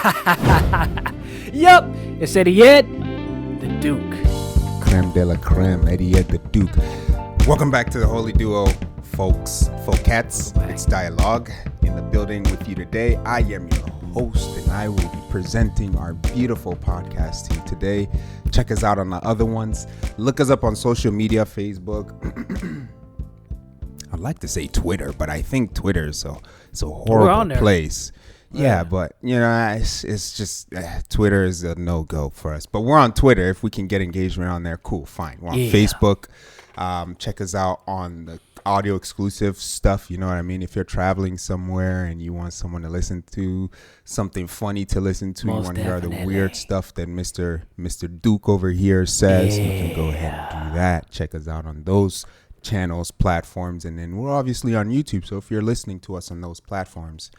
Yup, it's Eddie the Duke. Creme de la creme, Eddie the Duke. Welcome back to the Holy Duo, folks. Folkats, it's Dialogue in the building with you today. I am your host, and I will be presenting our beautiful podcast to you today. Check us out on the other ones. Look us up on social media, Facebook. I'd like to say Twitter, but I think Twitter is a horrible place. Yeah, but you know, it's just Twitter is a no-go for us. But we're on Twitter. If we can get engagement on there, cool, fine. We're on Facebook. Check us out on the audio exclusive stuff. You know what I mean? If you're traveling somewhere and you want someone to listen to, something funny to listen to, you want to hear the weird stuff that Mr. Duke over here says, you can go ahead and do that. Check us out on those channels, platforms, and then we're obviously on YouTube. So if you're listening to us on those platforms,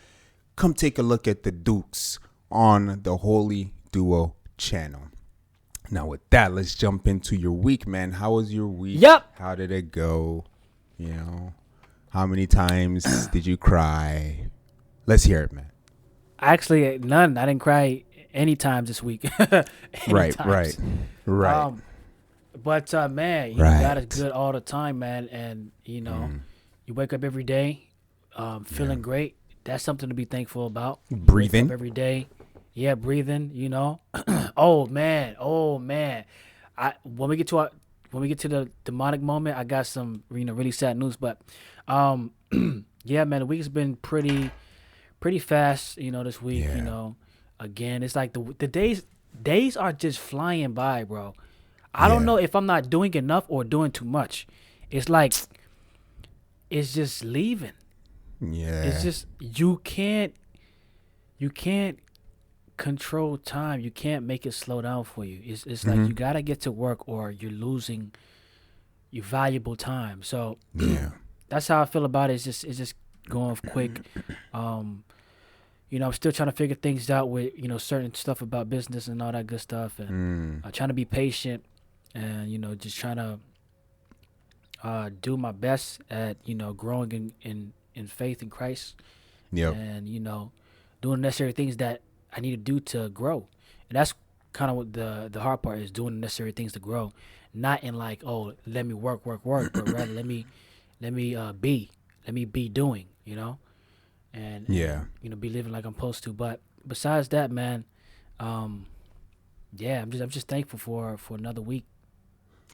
come take a look at the Dukes on the Holy Duo channel. Now with that, let's jump into your week, man. How was your week? Yep. How did it go? You know, how many times did you cry? Let's hear it, man. Actually, none. I didn't cry any times this week. Right. But man, you know, God is good all the time, man. And you know, you wake up every day, feeling great. That's something to be thankful about. Breathing every day. Yeah, breathing, you know. Oh man. When we get to the demonic moment, I got some, you know, really sad news, but yeah, man, the week's been pretty fast, you know, this week, you know. Again, it's like the days are just flying by, bro. I don't know if I'm not doing enough or doing too much. It's like it's just leaving. Yeah. It's just you can't control time. You can't make it slow down for you. It's like you gotta get to work or you're losing your valuable time. So that's how I feel about it. It's just going quick. You know, I'm still trying to figure things out with, you know, certain stuff about business and all that good stuff, and trying to be patient, and you know, just trying to do my best at, you know, growing in faith in Christ. And you know, doing necessary things that I need to do to grow. And that's kind of what the hard part is, doing the necessary things to grow. Not in like, oh, let me work, but rather let me be doing, you know, and you know, be living like I'm supposed to. But besides that, man, I'm just thankful for another week.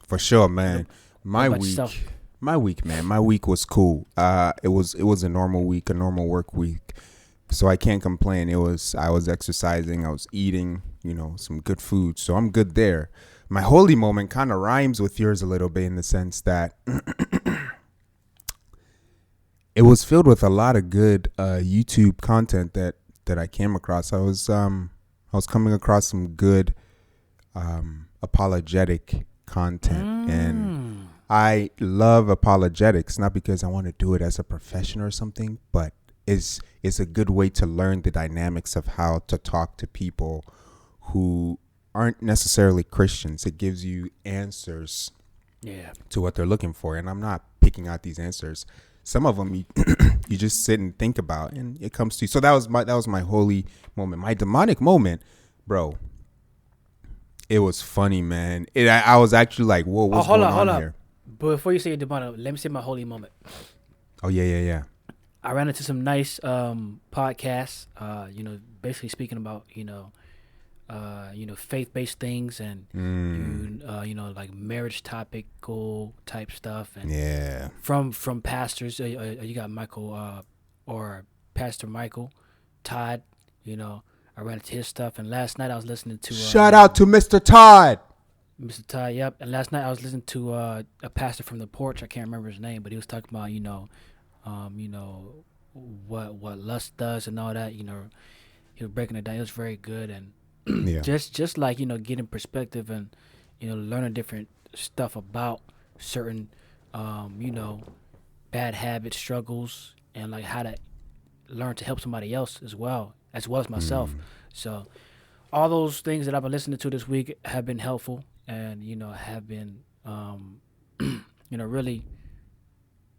For sure, man. My week, man. My week was cool. It was a normal week, a normal work week. So I can't complain. I was exercising, I was eating, you know, some good food. So I'm good there. My holy moment kind of rhymes with yours a little bit in the sense that it was filled with a lot of good YouTube content that I came across. I was coming across some good apologetic content, and I love apologetics, not because I want to do it as a profession or something, but it's a good way to learn the dynamics of how to talk to people who aren't necessarily Christians. It gives you answers to what they're looking for, and I'm not picking out these answers. Some of them you just sit and think about, and it comes to you. So that was my holy moment. My demonic moment, bro. It was funny, man. I was actually like, whoa, what's going on here? But before you say your demonic, let me say my holy moment. Oh, yeah. I ran into some nice podcasts, you know, basically speaking about, you know, faith-based things and, you know, like marriage topical type stuff. And from pastors, you got Michael or Pastor Michael, Todd, you know, I ran into his stuff. And last night I was listening to... Shout out to Mr. Todd. Mr. Todd, yep. And last night I was listening to a pastor from the porch. I can't remember his name, but he was talking about, you know, what lust does and all that. You know, he was breaking it down. It was very good, and just like, you know, getting perspective and, you know, learning different stuff about certain you know, bad habits, struggles, and like how to learn to help somebody else as well as myself. So all those things that I've been listening to this week have been helpful, and you know, have been you know, really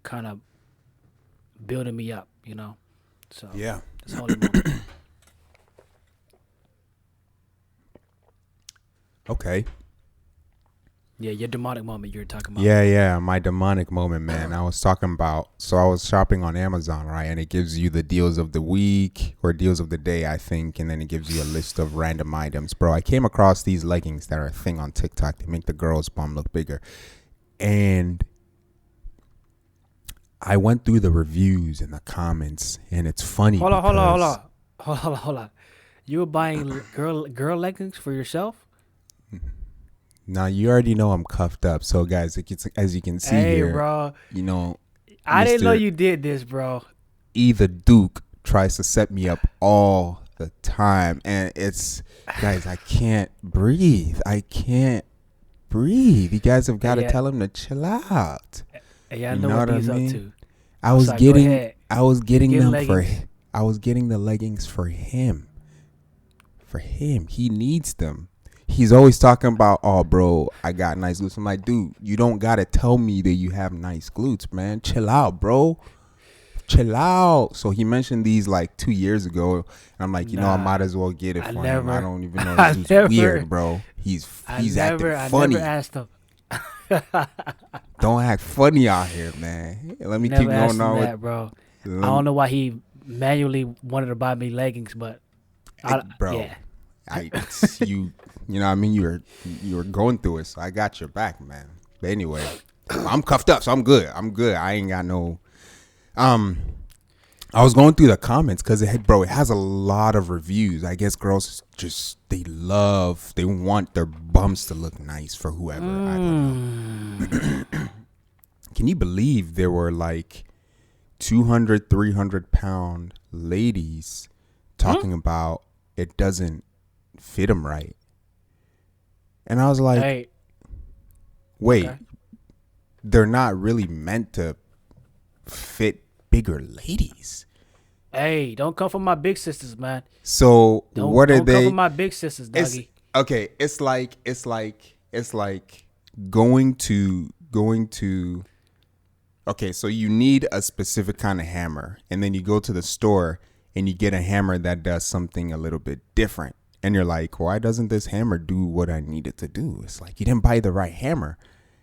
kind of building me up, you know. So yeah, it's holy moment. Okay. Yeah, your demonic moment you're talking about. Yeah, my demonic moment, man. I was talking about, so I was shopping on Amazon, right? And it gives you the deals of the week or deals of the day, I think. And then it gives you a list of random items. Bro, I came across these leggings that are a thing on TikTok. They make the girl's bum look bigger. And I went through the reviews and the comments, and it's funny. Hold on. You were buying girl leggings for yourself? Now, you already know I'm cuffed up. So, guys, as you can see here, bro. you know, I didn't know you did this, bro. The Duke tries to set me up all the time. And it's, guys, I can't breathe. You guys have got to tell him to chill out. Yeah, I know what he's up to. I was getting the leggings for him. For him. He needs them. He's always talking about, oh, bro, I got nice glutes. I'm like, dude, you don't got to tell me that you have nice glutes, man. Chill out, bro. Chill out. So he mentioned these like 2 years ago. And I'm like, I might as well get it for him. I don't even know. This dude's weird, bro. He's acting funny. I never asked him. Don't act funny out here, man. Let me keep going on with that, bro. I don't know why he manually wanted to buy me leggings, but bro, yeah. You know what I mean? You were going through it, so I got your back, man. But anyway, I'm cuffed up, so I'm good. I ain't got no. I was going through the comments because it has a lot of reviews. I guess girls just they want their bums to look nice for whoever. I don't know. Can you believe there were like 200, 300-pound ladies talking about it doesn't fit them right? And I was like, wait, okay. They're not really meant to fit bigger ladies. Hey, don't come for my big sisters, man. So what are they? Don't come for my big sisters, doggy. Okay, it's like going to. Okay, so you need a specific kind of hammer, and then you go to the store and you get a hammer that does something a little bit different, and you're like, why doesn't this hammer do what I need it to do? It's like you didn't buy the right hammer.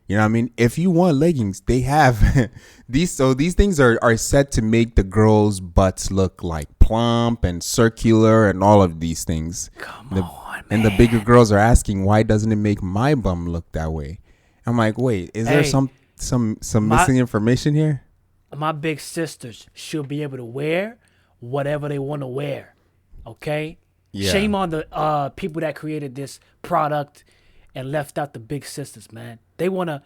You know what I mean? If you want leggings, they have these. So these things are set to make the girls' butts look like plump and circular and all of these things. Come on, man. And the bigger girls are asking, why doesn't it make my bum look that way? I'm like, wait, is there some missing information here? My big sisters should be able to wear whatever they want to wear. Okay? Yeah. Shame on the people that created this product and left out the big sisters, man. They want to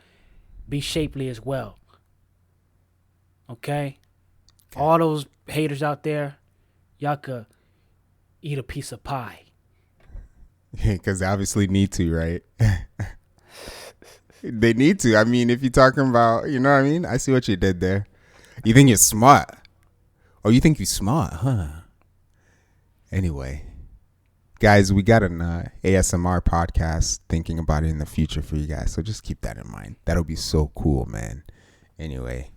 be shapely as well. Okay? All those haters out there, y'all could eat a piece of pie. Because they obviously need to, right? They need to. I mean, if you're talking about, you know what I mean? I see what you did there. You think you're smart. Oh, you think you're smart, huh? Anyway. Guys, we got an ASMR podcast thinking about it in the future for you guys. So just keep that in mind. That'll be so cool, man. Anyway.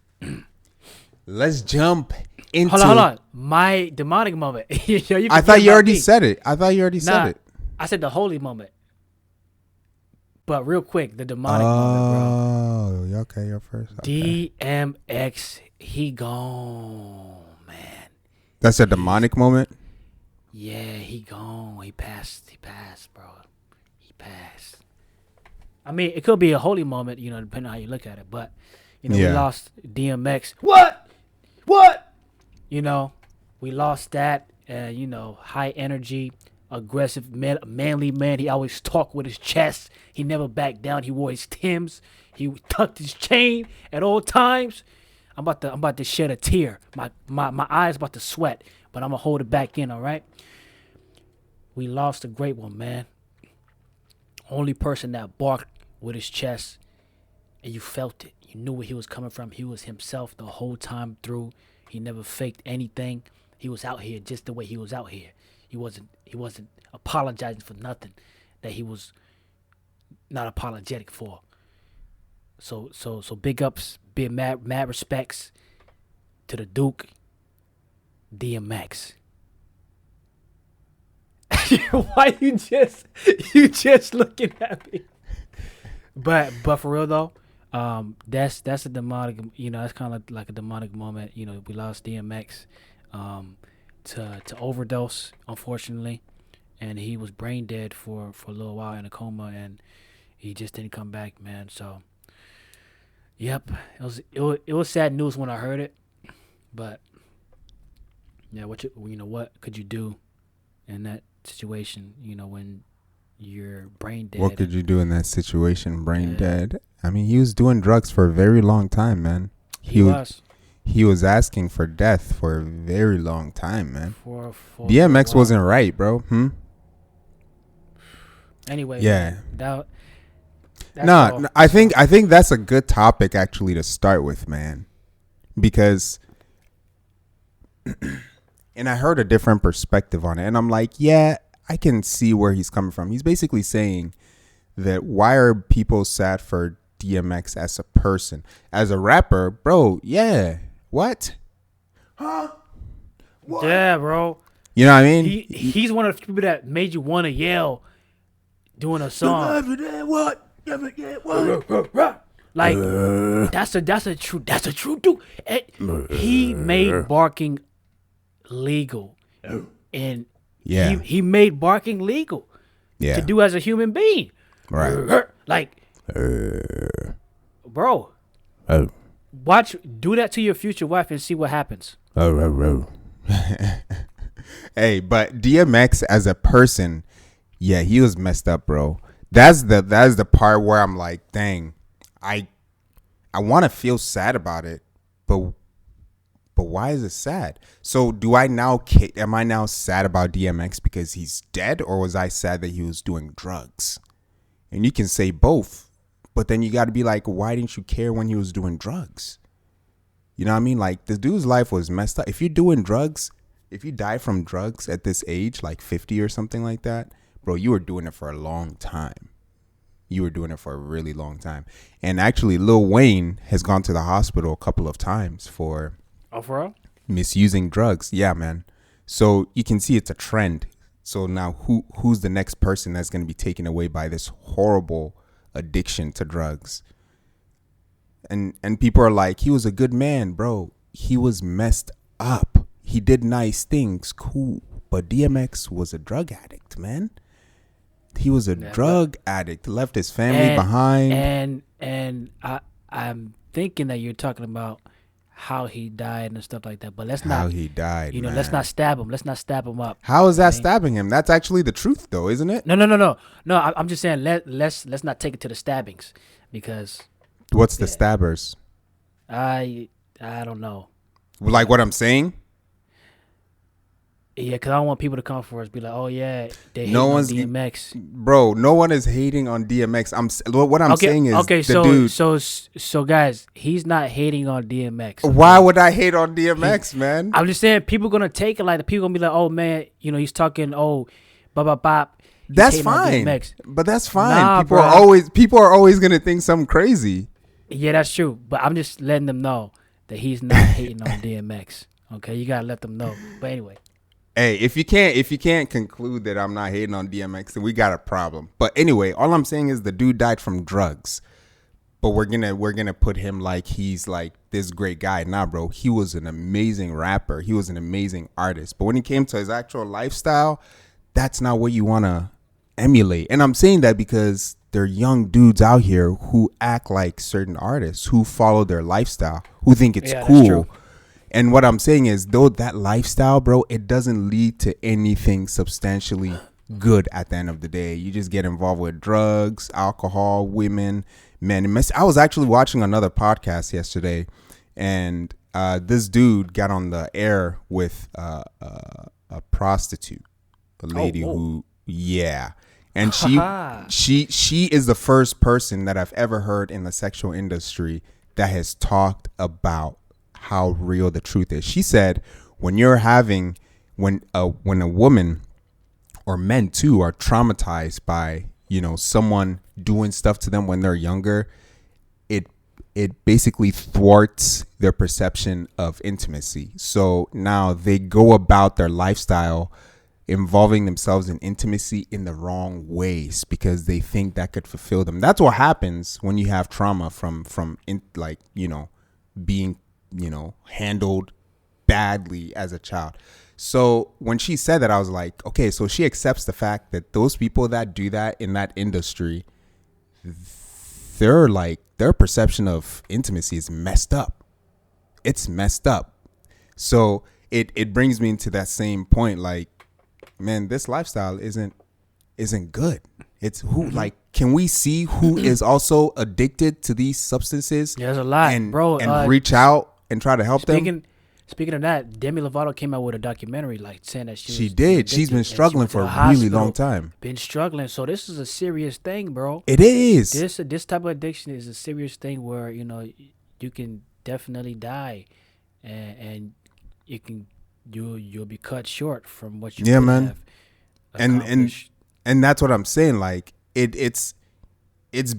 Let's jump into... Hold on. My demonic moment. I thought you already said it. Said it. I said the holy moment. But real quick, the demonic moment, bro. Oh, okay. You're first. Okay. DMX, he gone, man. That's a demonic moment? Yeah, he gone. He passed, bro. He passed. I mean, it could be a holy moment, depending on how you look at it. But, we lost DMX. What? We lost that, high energy, aggressive, manly man. He always talked with his chest. He never backed down. He wore his Timbs. He tucked his chain at all times. I'm about to shed a tear. My eyes about to sweat, but I'm gonna hold it back in. All right. We lost a great one, man. Only person that barked with his chest, and you felt it. You knew where he was coming from. He was himself the whole time through. He never faked anything. He was out here just the way he was out here. He wasn't apologizing for nothing that he was not apologetic for. So big ups, big mad respects to the Duke, DMX. Why you just looking at me? But for real though, that's a demonic. That's kind of like a demonic moment. We lost DMX, to overdose, unfortunately, and he was brain dead for a little while in a coma, and he just didn't come back, man. So, yep, it was sad news when I heard it, but yeah, what could you do in that situation? When you're brain dead. What could you do in that situation, brain dead? I mean, he was doing drugs for a very long time, man. He was asking for death for a very long time, man. For DMX wasn't right, bro. Anyway, yeah. No, I think that's a good topic actually to start with, man, because and I heard a different perspective on it, and I'm like, yeah, I can see where he's coming from. He's basically saying that why are people sad for DMX as a person? As a rapper, bro, yeah. What? Huh? What? Yeah, bro. You know what I mean? He's one of the people that made you want to yell doing a song. What? Like that's a true dude. He made barking legal, and he made barking legal to do as a human being. Right. Like, bro, do that to your future wife and see what happens. Hey, but DMX as a person, yeah, he was messed up, bro. That's the part where I'm like, dang, I want to feel sad about it, but why is it sad? So am I now sad about DMX because he's dead, or was I sad that he was doing drugs? And you can say both, but then you got to be like, why didn't you care when he was doing drugs? You know what I mean? Like, this dude's life was messed up. If you're doing drugs, if you die from drugs at this age, like 50 or something like that, bro, you were doing it for a long time. You were doing it for a really long time. And actually, Lil Wayne has gone to the hospital a couple of times for misusing drugs. Yeah, man. So you can see it's a trend. So now who's the next person that's going to be taken away by this horrible addiction to drugs? And people are like, he was a good man, bro. He was messed up. He did nice things, cool. But DMX was a drug addict, man. He was a drug addict. Left his family behind. And I'm thinking that you're talking about how he died and stuff like that, but let's not. How he died, man. Let's not stab him. Let's not stab him up. How is that stabbing him? That's actually the truth, though, isn't it? No. I'm just saying let's not take it to the stabbings, because. What's the stabbers? I don't know. Like what I'm saying? Yeah, because I don't want people to come for us, be like, oh yeah, they hate on DMX. Bro, no one is hating on DMX. What I'm saying is, okay, dude. So guys, he's not hating on DMX. Why would I hate on DMX, man? I'm just saying, people gonna take it like the people gonna be like, oh man, he's talking, bop. That's fine, but that's fine. Nah, people are always gonna think something crazy. Yeah, that's true. But I'm just letting them know that he's not hating on DMX. Okay, you gotta let them know. But anyway. Hey, if you can't conclude that I'm not hating on DMX, then we got a problem. But anyway, all I'm saying is the dude died from drugs. But we're gonna put him like he's like this great guy. Nah, bro. He was an amazing rapper. He was an amazing artist. But when it came to his actual lifestyle, that's not what you wanna emulate. And I'm saying that because there are young dudes out here who act like certain artists, who follow their lifestyle, who think it's cool. And what I'm saying is, though, that lifestyle, bro, it doesn't lead to anything substantially good at the end of the day. You just get involved with drugs, alcohol, women, men. I was actually watching another podcast yesterday, and this dude got on the air with a prostitute, a lady who, and she is the first person that I've ever heard in the sexual industry that has talked about how real the truth is. She said, when a woman or men too are traumatized by someone doing stuff to them when they're younger, it basically thwarts their perception of intimacy. So now they go about their lifestyle involving themselves in intimacy in the wrong ways because they think that could fulfill them. That's what happens when you have trauma from being, handled badly as a child. So when she said that, I was like, okay, so she accepts the fact that those people that do that in that industry, their perception of intimacy is messed up. It's messed up. So it brings me into that same point, like, man, this lifestyle isn't good. It's who, like, can we see who is also addicted to these substances? Yeah, there's a lot, bro. And reach out and try to help them. Speaking of that, Demi Lovato came out with a documentary, like, saying that she did. She's been struggling for a really long time. Been struggling. So this is a serious thing, bro. It is. This type of addiction is a serious thing where, you can definitely die, and you'll be cut short from what you have accomplished. And that's what I'm saying. Like, it's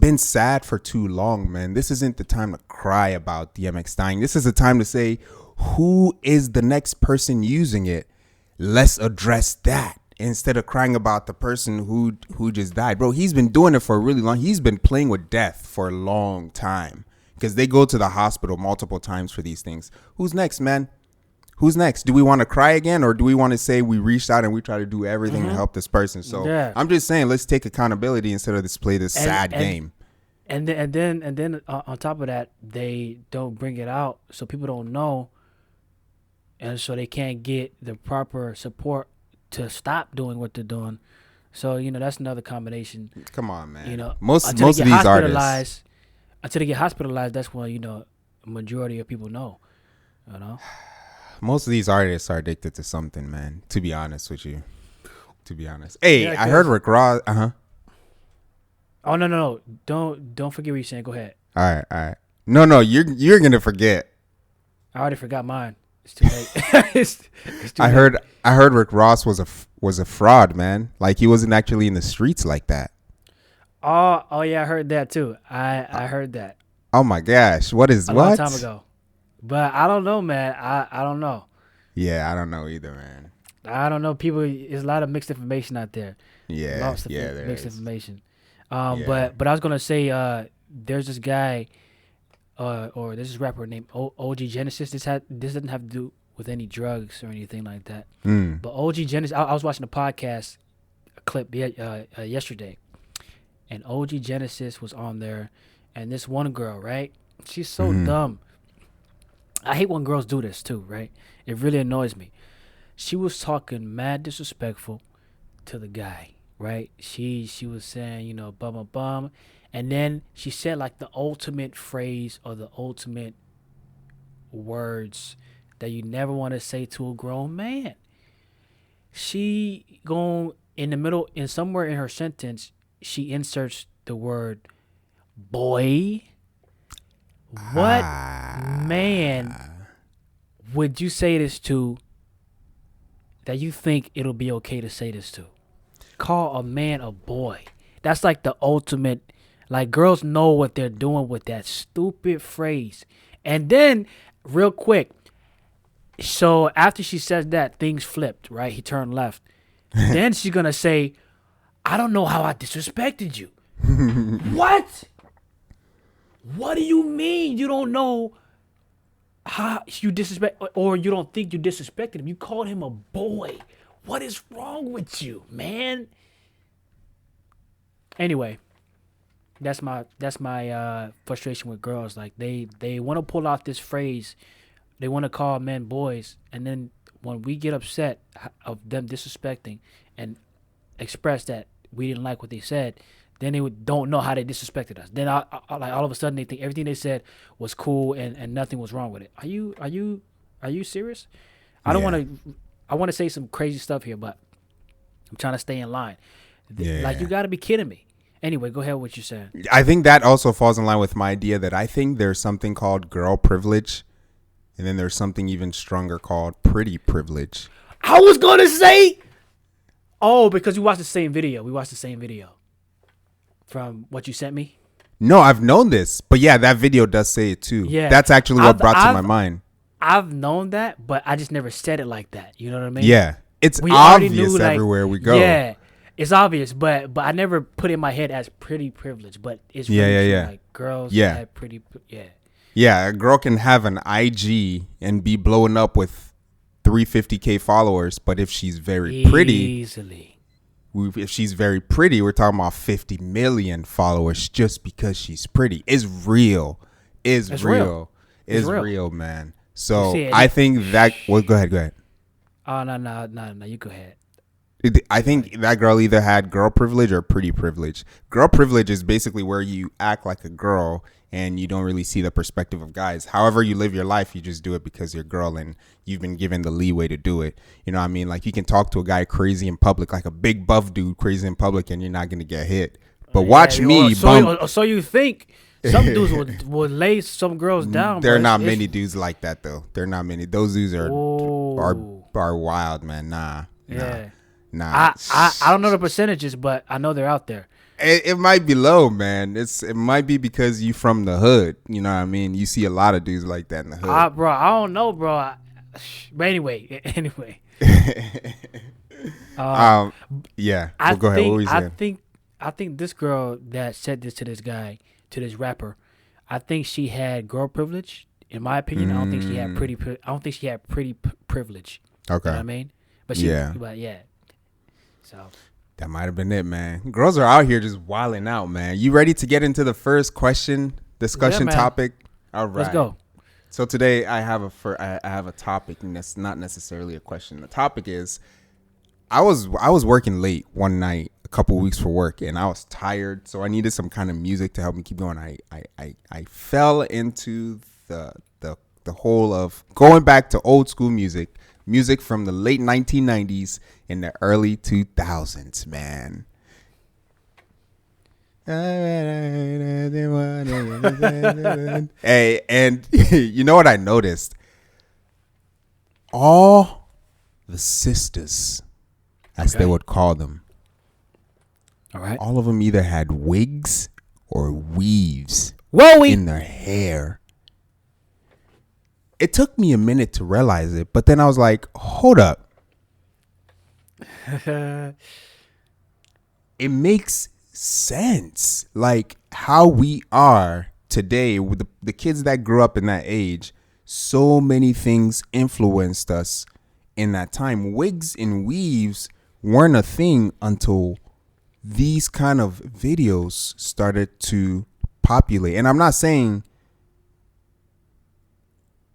been sad for too long, man. This isn't the time to cry about DMX dying. This is the time to say, who is the next person using it? Let's address that instead of crying about the person who just died. Bro, he's been doing it for a really long. He's been playing with death for a long time because they go to the hospital multiple times for these things. Who's next, man? Who's next? Do we want to cry again, or do we want to say we reached out and we try to do everything to help this person? So yeah. I'm just saying, let's take accountability instead of play this sad game. And then on top of that, they don't bring it out, so people don't know, and so they can't get the proper support to stop doing what they're doing. So that's another combination. Most of these artists, until they get hospitalized, that's when a majority of people know. Most of these artists are addicted to something, man. To be honest with you. Hey, yeah, I heard Rick Ross. Oh no! Don't forget what you're saying. Go ahead. All right. No, you're gonna forget. I already forgot mine. It's too late. it's too late. I heard Rick Ross was a fraud, man. Like, he wasn't actually in the streets like that. Oh yeah, I heard that too. I heard that. Oh my gosh, what? A long time ago. But I don't know, man. I don't know. Yeah, I don't know either, man. I don't know. People, there's a lot of mixed information out there. Yeah, mixed information. But I was gonna say, there's this guy, or there's this rapper named OG Genesis. This doesn't have to do with any drugs or anything like that. But OG Genesis, I was watching a podcast clip yesterday, and OG Genesis was on there, and this one girl, right? She's so dumb. I hate when girls do this too, right? It really annoys me. She was talking mad disrespectful to the guy, right? She was saying, bum, and then she said like the ultimate phrase or the ultimate words that you never want to say to a grown man. She going in the middle, and somewhere in her sentence, she inserts the word boy. What man would you say this to that you think it'll be okay to say this to? Call a man a boy. That's like the ultimate. Like, girls know what they're doing with that stupid phrase. And then, real quick, so after she says that, things flipped, right? He turned left. Then she's going to say, I don't know how I disrespected you. What? What do you mean you don't know how you disrespect, or you don't think you disrespected him? You called him a boy. What is wrong with you, man? Anyway, that's my frustration with girls. Like, they want to pull out this phrase, they want to call men boys, and then when we get upset of them disrespecting and express that we didn't like what they said, then they don't know how they disrespected us. Then like all of a sudden they think everything they said was cool and nothing was wrong with it. Are you serious? I don't want to. I want to say some crazy stuff here, but I'm trying to stay in line. Like, you got to be kidding me. Anyway, go ahead with what you're saying. I think that also falls in line with my idea that I think there's something called girl privilege, and then there's something even stronger called pretty privilege. I was going to say, because we watched the same video. We watched the same video from what you sent me. No, I've known this, but yeah, that video does say it too. Yeah, that's actually what brought to my mind. I've known that, but I just never said it like that. You know what I mean? Yeah. It's we already knew, obvious like, everywhere we go. Yeah, it's obvious, but I never put in my head as pretty privilege. But it's really true. Like girls have pretty. Yeah, a girl can have an IG and be blowing up with 350K followers, but if she's very pretty, if she's very pretty, we're talking about 50 million followers just because she's pretty. It's real. It's real, man. So I think that. Well, go ahead. Oh no! You go ahead. I think that girl either had girl privilege or pretty privilege. Girl privilege is basically where you act like a girl and you don't really see the perspective of guys. However you live your life, you just do it because you're a girl and you've been given the leeway to do it. You know what I mean? Like, you can talk to a guy crazy in public, like a big buff dude crazy in public, and you're not going to get hit. But watch me. So you think some dudes would lay some girls down? There are not many dudes like that, though. There are not many. Those dudes are wild, man. Nah. I don't know the percentages, but I know they're out there. It might be low, man. It might be because you from the hood. You know what I mean? You see a lot of dudes like that in the hood. Bro, I don't know, bro. But anyway. Yeah. Well, go ahead. What were you saying? I think this girl that said this to this guy, to this rapper, I think she had girl privilege. In my opinion, I don't think she had pretty. I don't think she had pretty privilege. Okay. You know what I mean? But yeah. So that might have been it, man. Girls are out here just wilding out, man. You ready to get into the first discussion topic? All right. Let's go. So today I have a topic, and that's not necessarily a question. The topic is, I was working late one night a couple weeks for work, and I was tired, so I needed some kind of music to help me keep going. I fell into the whole of going back to old school music from the late 1990s and the early 2000s, man. Hey, and you know what I noticed? All the sisters, as they would call them, all right, all of them either had wigs or weaves in their hair. It took me a minute to realize it, but then I was like, hold up. It makes sense. Like, how we are today with the kids that grew up in that age, so many things influenced us in that time. Wigs and weaves weren't a thing until these kind of videos started to populate. And I'm not saying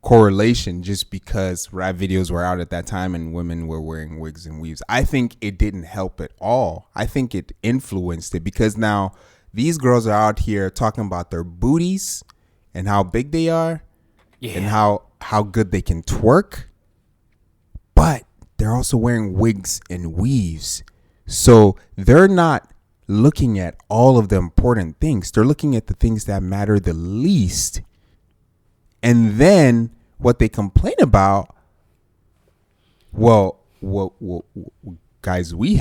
correlation just because rap videos were out at that time and women were wearing wigs and weaves. I think it didn't help at all. I think it influenced it, because now these girls are out here talking about their booties and how big they are and how good they can twerk, but they're also wearing wigs and weaves. So they're not looking at all of the important things. They're looking at the things that matter the least. And then what they complain about, well, guys, we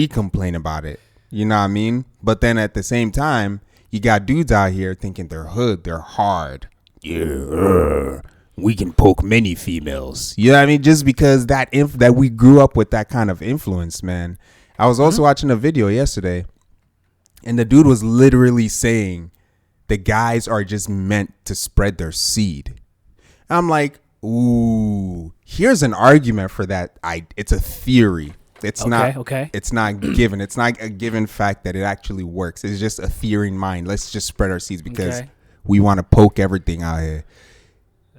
complain about it. You know what I mean? But then at the same time, you got dudes out here thinking they're hood, they're hard. Yeah, we can poke many females. You know what I mean? Just because that we grew up with that kind of influence, man. I was also watching a video yesterday, and the dude was literally saying the guys are just meant to spread their seed. I'm like, ooh, here's an argument for that. It's a theory. It's not given. It's not a given fact that it actually works. It's just a theory in mind. Let's just spread our seeds because we want to poke everything out here.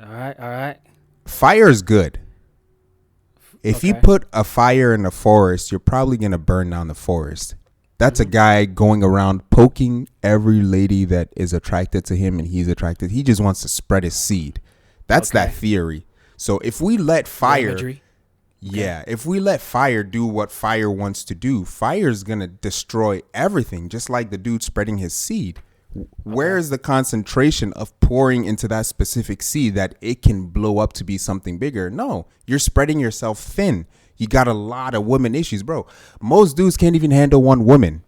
All right. Fire is good. If you put a fire in the forest, you're probably going to burn down the forest. That's a guy going around poking every lady that is attracted to him and he's attracted. He just wants to spread his seed. That's that theory. So if we let fire, if we let fire do what fire wants to do, fire is going to destroy everything, just like the dude spreading his seed. Where is the concentration of pouring into that specific seed that it can blow up to be something bigger? No, you're spreading yourself thin. You got a lot of women issues, bro. Most dudes can't even handle one woman.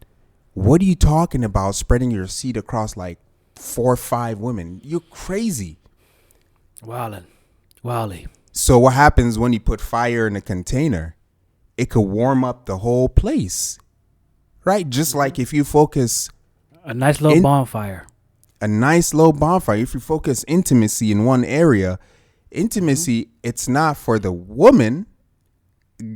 What are you talking about spreading your seed across like 4 or 5 women? You're crazy. Wildly. So what happens when you put fire in a container? It could warm up the whole place, right? Just like if you focus a nice little bonfire. A nice low bonfire. If you focus intimacy in one area, intimacy, it's not for the woman.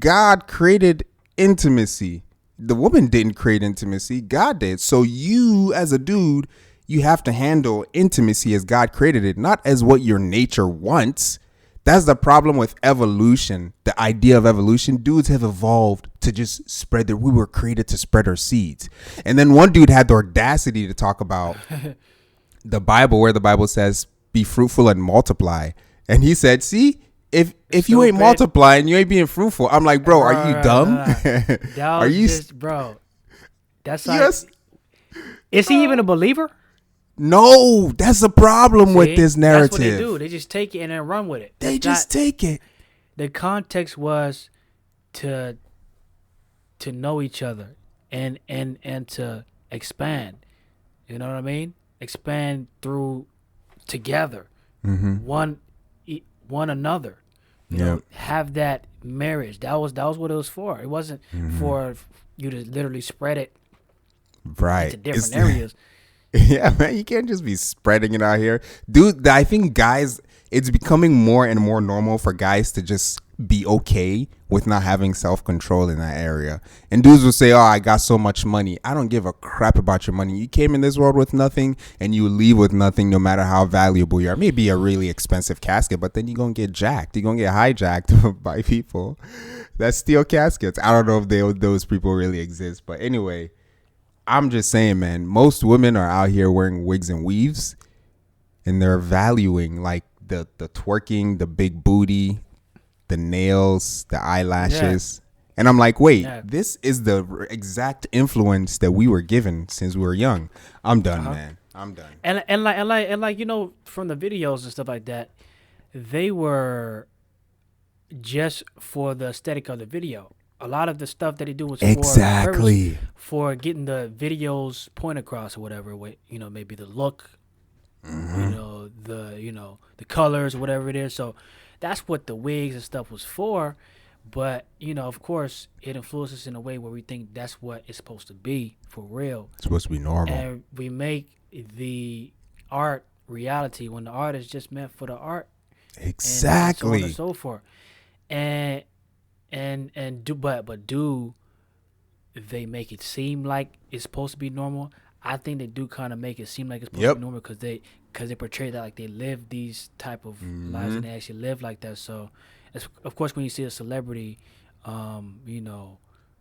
God created intimacy. The woman didn't create intimacy. God did. So you as a dude, you have to handle intimacy as God created it, not as what your nature wants. That's the problem with evolution. The idea of evolution, dudes have evolved to just spread we were created to spread our seeds. And then one dude had the audacity to talk about the Bible, where the Bible says, be fruitful and multiply. And he said, see, if you ain't multiplying, you ain't being fruitful. I'm like, bro, are you dumb? Are you bro? That's like, is he even a believer? No, that's the problem with this narrative. That's what they do. They just take it and then run with it. They just take it. The context was to know each other and to expand. You know what I mean? Expand through together, one another. You know, have that marriage. That was what it was for. It wasn't for you to literally spread it into different areas. Yeah, man, you can't just be spreading it out here. Dude, I think guys, it's becoming more and more normal for guys to just be okay with not having self-control in that area. And dudes will say, oh, I got so much money. I don't give a crap about your money. You came in this world with nothing and you leave with nothing, no matter how valuable you are. Maybe a really expensive casket, but then you're going to get jacked. You're going to get hijacked by people that steal caskets. I don't know if those people really exist. But anyway, I'm just saying, man, most women are out here wearing wigs and weaves and they're valuing like the twerking, the big booty, the nails, the eyelashes. Yeah. And I'm like, wait, this is the exact influence that we were given since we were young. I'm done, man. I'm done. And like you know, from the videos and stuff like that, they were just for the aesthetic of the video. A lot of the stuff that they do was for getting the videos point across or whatever. You know, maybe the look, you know, the colors or whatever it is. So that's what the wigs and stuff was for. But, you know, of course, it influences in a way where we think that's what it's supposed to be for real. It's supposed to be normal. And we make the art reality when the art is just meant for the art. Exactly. And so on and so forth. But do they make it seem like it's supposed to be normal? I think they do kind of make it seem like it's supposed to be normal because they portray that like they live these type of lives and they actually live like that. So, of course, when you see a celebrity, you know,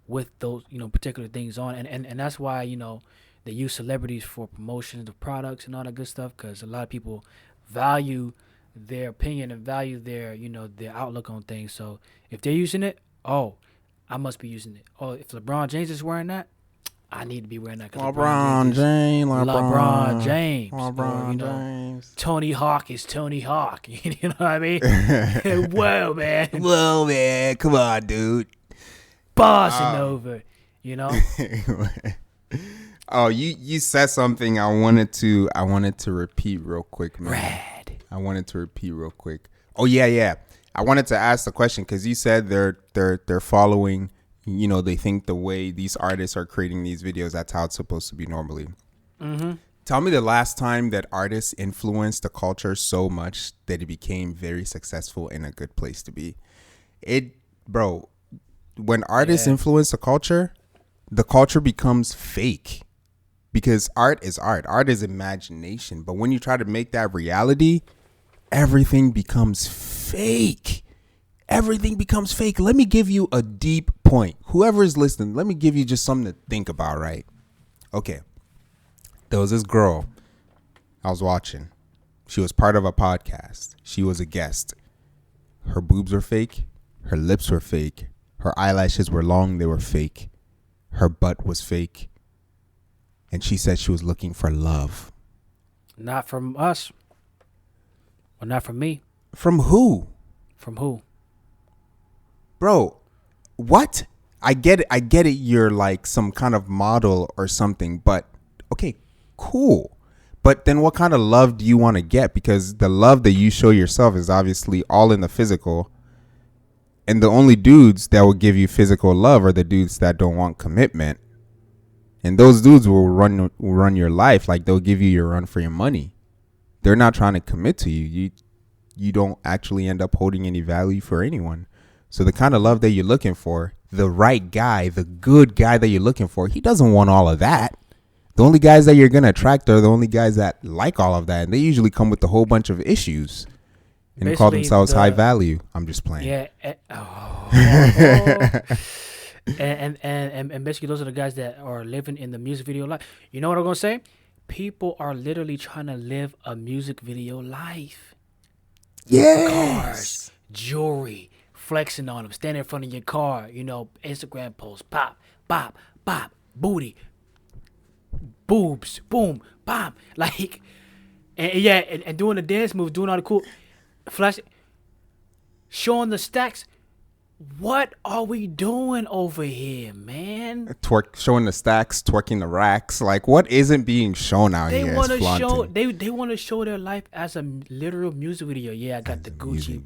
with those, you know, particular things on, and that's why, you know, they use celebrities for promotions of products and all that good stuff, because a lot of people value their opinion and value their, you know, their outlook on things. So if they're using it, oh, I must be using it. Oh, if LeBron James is wearing that, I need to be wearing that. LeBron James. Or, you know, Tony Hawk is Tony Hawk. You know what I mean? Whoa, man. Come on, dude. Bossing over, you know? Oh, you said something I wanted to repeat real quick, man. Rad. I wanted to repeat real quick. Oh, yeah. I wanted to ask the question because you said they're following, you know, they think the way these artists are creating these videos, that's how it's supposed to be normally. Mm-hmm. Tell me the last time that artists influenced the culture so much that it became very successful and a good place to be. Bro, when artists influence the culture becomes fake because art is art. Art is imagination. But when you try to make that reality, everything becomes fake. Everything becomes fake. Let me give you a deep point. Whoever is listening, let me give you just something to think about, right? Okay. There was this girl I was watching. She was part of a podcast. She was a guest. Her boobs were fake. Her lips were fake. Her eyelashes were long. They were fake. Her butt was fake. And she said she was looking for love. Not from us. Or not from me. From who? From who? Bro, what? I get it. You're like some kind of model or something, but okay, cool. But then what kind of love do you want to get? Because the love that you show yourself is obviously all in the physical. And the only dudes that will give you physical love are the dudes that don't want commitment. And those dudes will run your life. Like, they'll give you your run for your money. They're not trying to commit to you. You don't actually end up holding any value for anyone. So the kind of love that you're looking for, the right guy, the good guy that you're looking for, he doesn't want all of that. The only guys that you're going to attract are the only guys that like all of that. And they usually come with a whole bunch of issues. And they call themselves high value. I'm just playing. Yeah. And basically those are the guys that are living in the music video life. You know what I'm going to say? People are literally trying to live a music video life. Yes. Cars, jewelry, flexing on them, standing in front of your car, Instagram posts, pop, bop, bop, booty, boobs, boom, bop, like, and doing the dance moves, doing all the cool, flash, showing the stacks. What are we doing over here, man? Showing the stacks, twerking the racks. Like, what isn't being shown out here? They want to show. They want to show their life as a literal music video. Yeah, I got the Gucci,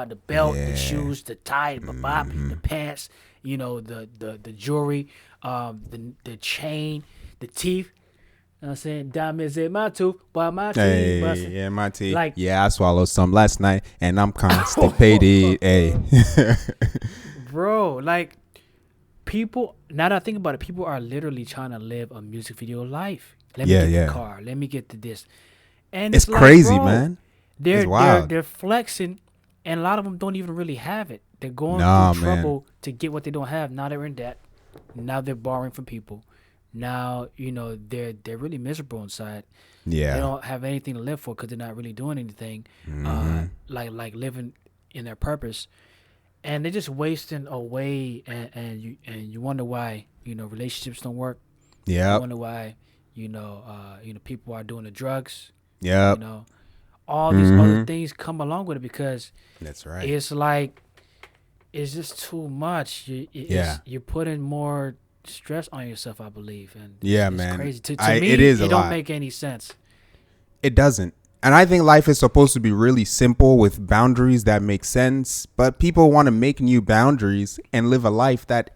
the belt, the shoes, the tie, the pants. The jewelry, the chain, the teeth. You know what I'm saying? Diamonds in my tooth, while my teeth busting. Yeah, my teeth. Like, yeah, I swallowed some last night, and I'm constipated. Hey, bro, like, people. Now that I think about it, people are literally trying to live a music video life. Let me get the car. Let me get to this, and it's like, crazy, bro, man. It's wild. They're flexing, and a lot of them don't even really have it. They're going through trouble to get what they don't have. Now they're in debt. Now they're borrowing from people. Now, they're really miserable inside. Yeah. They don't have anything to live for because they're not really doing anything, like living in their purpose. And they're just wasting away, and you wonder why, relationships don't work. Yeah. You wonder why, people are doing the drugs. Yeah. All these other things come along with it because that's right. It's like, it's just too much. You're putting more stress on yourself, I believe, and it's crazy. To me, it don't make any sense. It doesn't, and I think life is supposed to be really simple with boundaries that make sense. But people want to make new boundaries and live a life that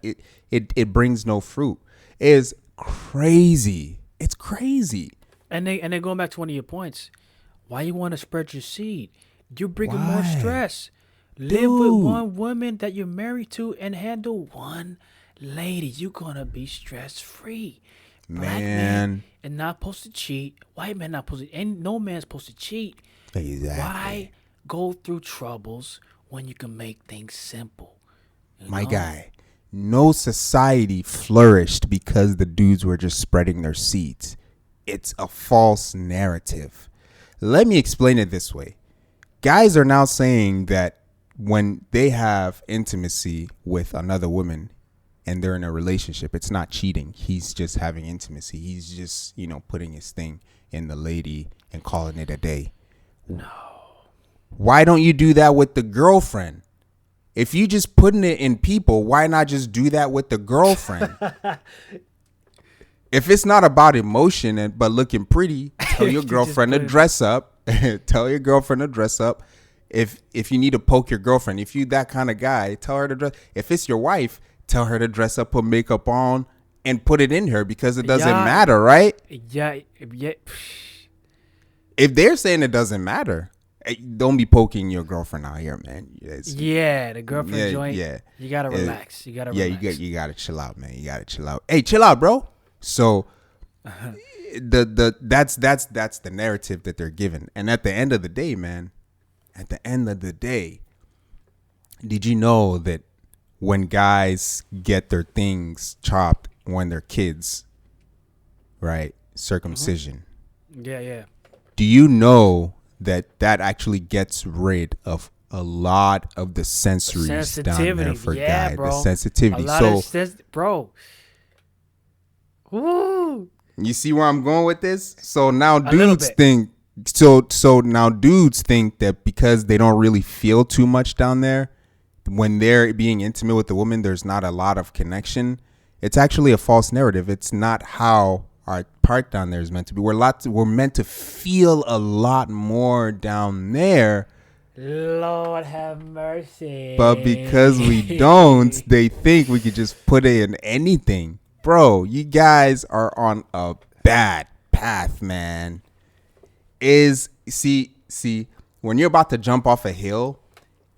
it brings no fruit. It's crazy. It's crazy. And then going back to one of your points, why you want to spread your seed? You're bringing more stress. Live with one woman that you're married to and handle one lady. You're gonna be stress free. Black man and not supposed to cheat. White man not supposed to, and no man's supposed to cheat. Exactly. Why go through troubles when you can make things simple? My guy, no society flourished because the dudes were just spreading their seeds. It's a false narrative. Let me explain it this way. Guys are now saying that when they have intimacy with another woman and they're in a relationship, it's not cheating. He's just having intimacy. He's just, putting his thing in the lady and calling it a day. No. Why don't you do that with the girlfriend? If you just putting it in people, why not just do that with the girlfriend? If it's not about emotion but looking pretty, tell your girlfriend to dress up. Tell your girlfriend to dress up. If you need to poke your girlfriend, if you that kind of guy, tell her to dress. If it's your wife, tell her to dress up, put makeup on, and put it in her because it doesn't matter, right? Yeah. If they're saying it doesn't matter, don't be poking your girlfriend out here, man. The girlfriend joint. Yeah, you gotta relax. You gotta relax. Yeah, you gotta chill out, man. You gotta chill out. Hey, chill out, bro. So that's the narrative that they're given. And at the end of the day, man, did you know that when guys get their things chopped when they're kids, right? Circumcision. Yeah. Do you know that actually gets rid of a lot of the sensories down there for guys? Bro. The sensitivity. Bro. Woo. You see where I'm going with this? So now dudes think now dudes think that because they don't really feel too much down there, when they're being intimate with the woman, there's not a lot of connection. It's actually a false narrative. It's not how our heart down there is meant to be. We're meant to feel a lot more down there. Lord have mercy. But because we don't, they think we could just put it in anything. Bro, you guys are on a bad path, man. See, when you're about to jump off a hill,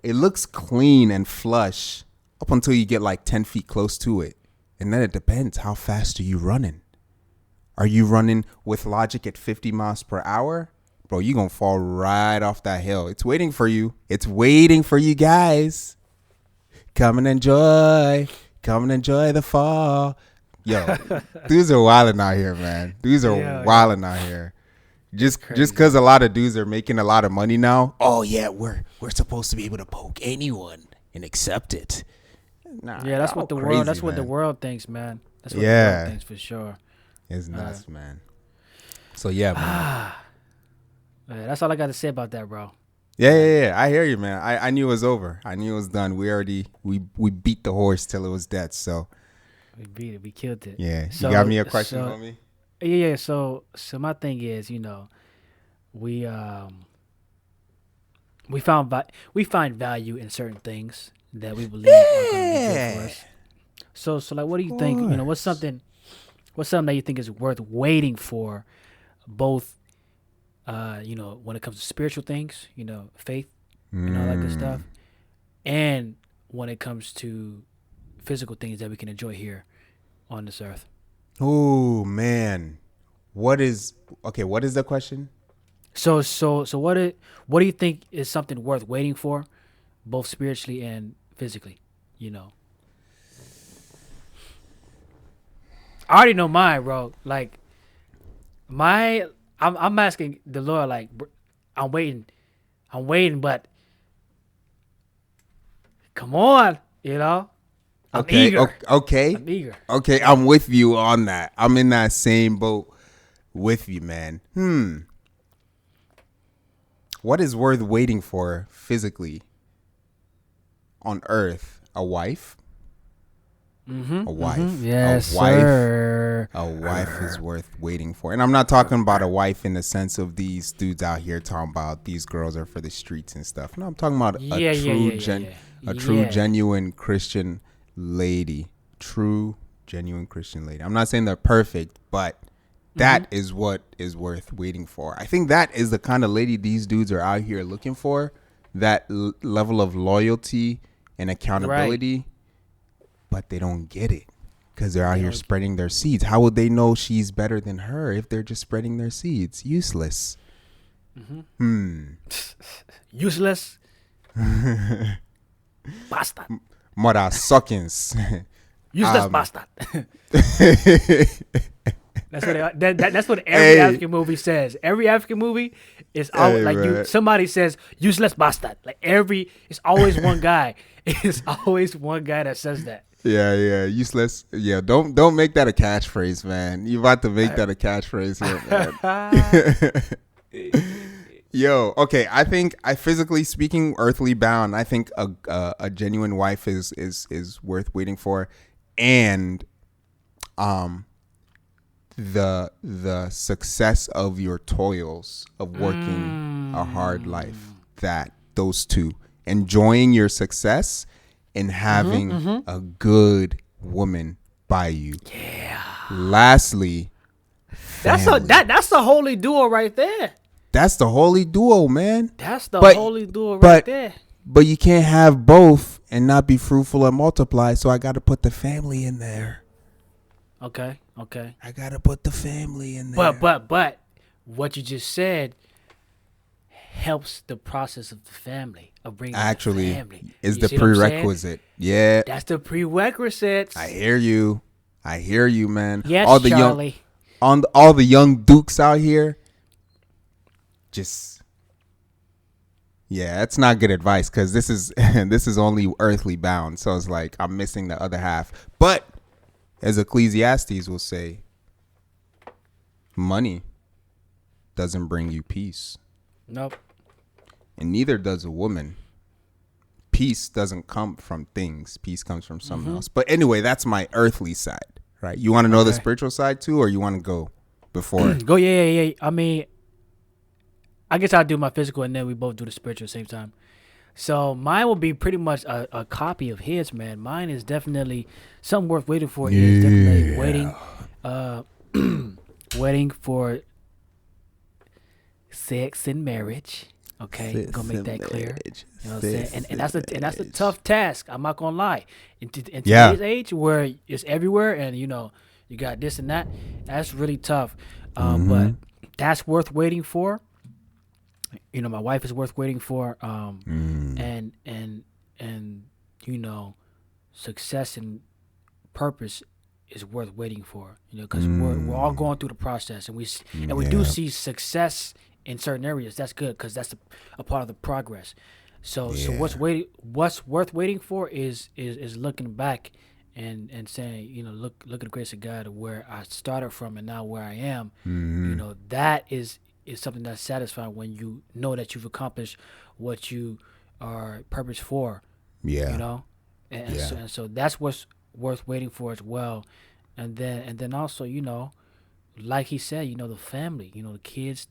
it looks clean and flush up until you get like 10 feet close to it. And then it depends. How fast are you running? Are you running with logic at 50 miles per hour? Bro, you're going to fall right off that hill. It's waiting for you. It's waiting for you guys. Come and enjoy. Come and enjoy the fall. Yo, dudes are wilding out here, man. Dudes are wilding out here. Just because a lot of dudes are making a lot of money now. Oh, yeah, we're supposed to be able to poke anyone and accept it. Nah, yeah, that's what the world. That's what the world thinks, man. That's what the world thinks for sure. It's nuts, man. So yeah, man. Yeah, that's all I got to say about that, bro. Yeah. I hear you, man. I knew it was over. I knew it was done. We beat the horse till it was dead. So we beat it. We killed it. Yeah. So, you got me a question on me? Yeah. So my thing is, we find value in certain things that we believe are going to be good for us. So like, what do you think? What's something that you think is worth waiting for, both, when it comes to spiritual things, faith, and all that good stuff, and when it comes to physical things that we can enjoy here on this earth. Oh man, what is the question? So what do you think is something worth waiting for, both spiritually and physically? I already know mine, bro. Like I'm asking the Lord, like, I'm waiting, but come on, I'm eager. Okay. I'm eager. Okay, I'm with you on that. I'm in that same boat with you, man. What is worth waiting for physically on earth? A wife? A wife. Yes, sir. A wife is worth waiting for. And I'm not talking about a wife in the sense of these dudes out here talking about these girls are for the streets and stuff. No, I'm talking about a true, genuine Christian lady. True, genuine Christian lady. I'm not saying they're perfect, but that is what is worth waiting for. I think that is the kind of lady these dudes are out here looking for. That level of loyalty and accountability. Right. But they don't get it because they're out here spreading their seeds. How would they know she's better than her if they're just spreading their seeds? Useless. Useless. Bastard. Mother suckings. Useless bastard. That's what every African movie says. Every African movie is always somebody says useless bastard. Like it's always one guy. It's always one guy that says that. Yeah, useless. Yeah, don't make that a catchphrase, man. You about to make that a catchphrase here, man. Yo, okay. I think, physically speaking, earthly bound, I think a genuine wife is worth waiting for, and the success of your toils of working a hard life. Those two, enjoying your success. And having a good woman by you. Yeah. Lastly, family. That's the holy duo right there. That's the holy duo, man. That's the holy duo right there. But you can't have both and not be fruitful and multiply. So I got to put the family in there. Okay. I got to put the family in there. But what you just said helps the process of the family, of bringing the family. Is the prerequisite. Yeah. That's the prerequisite. I hear you, man. Yes, all the Charlie. All the young dukes out here, that's not good advice, because this is only earthly bound. So it's like I'm missing the other half. But as Ecclesiastes will say, money doesn't bring you peace. Nope. And neither does a woman. Peace doesn't come from things. Peace comes from something else. But anyway, that's my earthly side, right? You want to know the spiritual side too, or you want to go before? Go, yeah. I mean, I guess I'll do my physical and then we both do the spiritual at the same time. So mine will be pretty much a copy of his, man. Mine is definitely something worth waiting for. Is definitely waiting for sex and marriage. Okay, gonna make that clear. You know what I'm saying? And that's a tough task. I'm not gonna lie. In today's age, where it's everywhere, and you got this and that, that's really tough. But that's worth waiting for. My wife is worth waiting for. And success and purpose is worth waiting for. Because we're all going through the process, and we do see success in certain areas. That's good because that's a part of the progress. So what's worth waiting for is looking back and saying, look at the grace of God, where I started from and now where I am. That is something that's satisfying when you know that you've accomplished what you are purposed for. So that's what's worth waiting for as well. And then also, like he said, the family, the kids,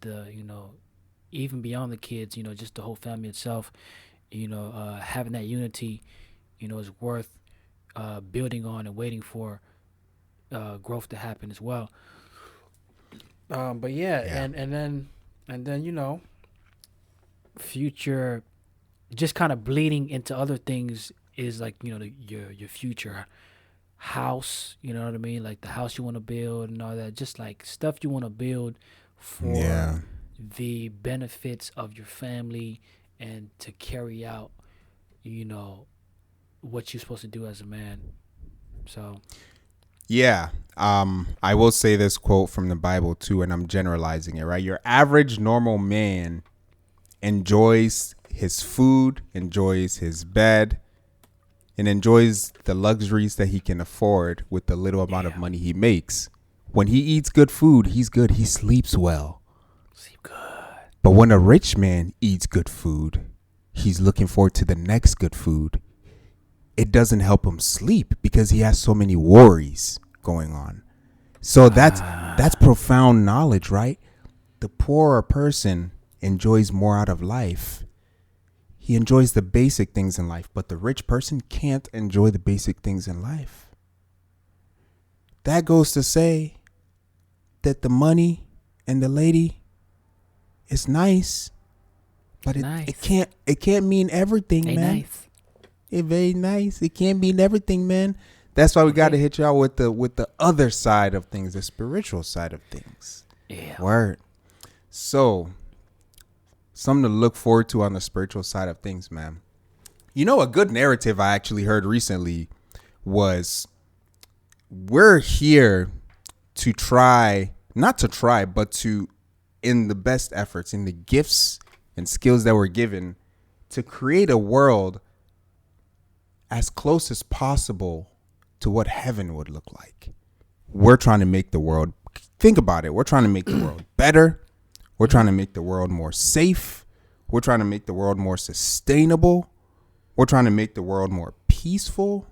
even beyond the kids, just the whole family itself, having that unity, is worth building on and waiting for growth to happen as well. But and then future, just kind of bleeding into other things is like your future house, you know what I mean, like the house you want to build and all that, just like stuff you want to build for the benefits of your family and to carry out what you're supposed to do as a man. So I will say this quote from the Bible too, and I'm generalizing it, right? Your average normal man enjoys his food, enjoys his bed, and enjoys the luxuries that he can afford with the little amount of money he makes. When he eats good food, he's good. He sleeps well. Sleep good. But when a rich man eats good food, he's looking forward to the next good food. It doesn't help him sleep because he has so many worries going on. So that's profound knowledge, right? The poorer person enjoys more out of life. He enjoys the basic things in life, but the rich person can't enjoy the basic things in life. That goes to say that the money and the lady is nice, but it can't mean everything, man. Nice. It's very nice. It can't mean everything, man. That's why we got to hit y'all with the other side of things, the spiritual side of things. Yeah. Word. So, something to look forward to on the spiritual side of things, man. A good narrative I actually heard recently was, we're here to but to, in the best efforts, in the gifts and skills that we're given, to create a world as close as possible to what heaven would look like. We're trying to make the world, think about it, we're trying to make the world better. We're trying to make the world more safe. We're trying to make the world more sustainable. We're trying to make the world more peaceful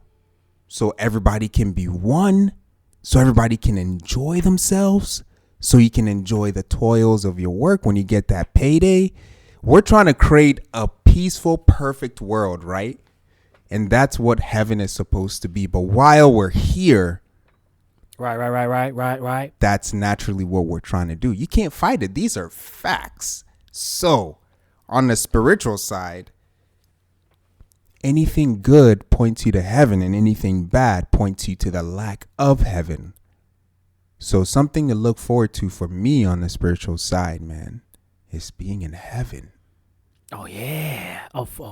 so everybody can be one, so everybody can enjoy themselves, so you can enjoy the toils of your work when you get that payday. We're trying to create a peaceful, perfect world, right? And that's what heaven is supposed to be. But while we're here, right. That's naturally what we're trying to do. You can't fight it. These are facts. So, on the spiritual side, anything good points you to heaven, and anything bad points you to the lack of heaven. So, something to look forward to for me on the spiritual side, man, is being in heaven. Oh, yeah.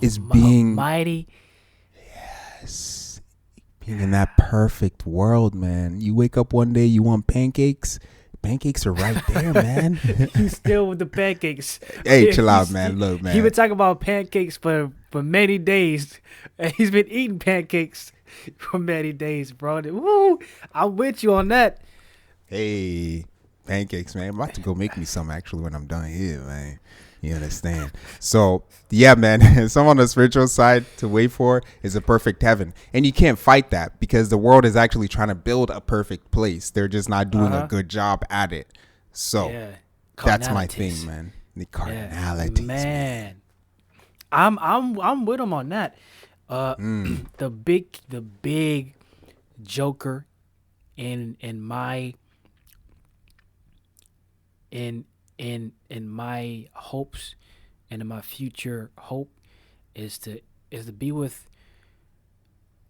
Is being mighty. Yes. Being in that perfect world, man. You wake up one day, you want pancakes. Pancakes are right there, man. He's still with the pancakes. Hey, chill out, man. Look, man. He's been talking about pancakes for many days. He's been eating pancakes for many days, bro. Woo! I'm with you on that. Hey, pancakes, man. I'm about to go make me some actually when I'm done here, man. You understand? So, yeah, man, some on the spiritual side to wait for is a perfect heaven. And you can't fight that because the world is actually trying to build a perfect place. They're just not doing a good job at it. So that's my thing, man. The cardinalities, man. I'm with him on that. The big joker in my hopes and in my future hope is to be with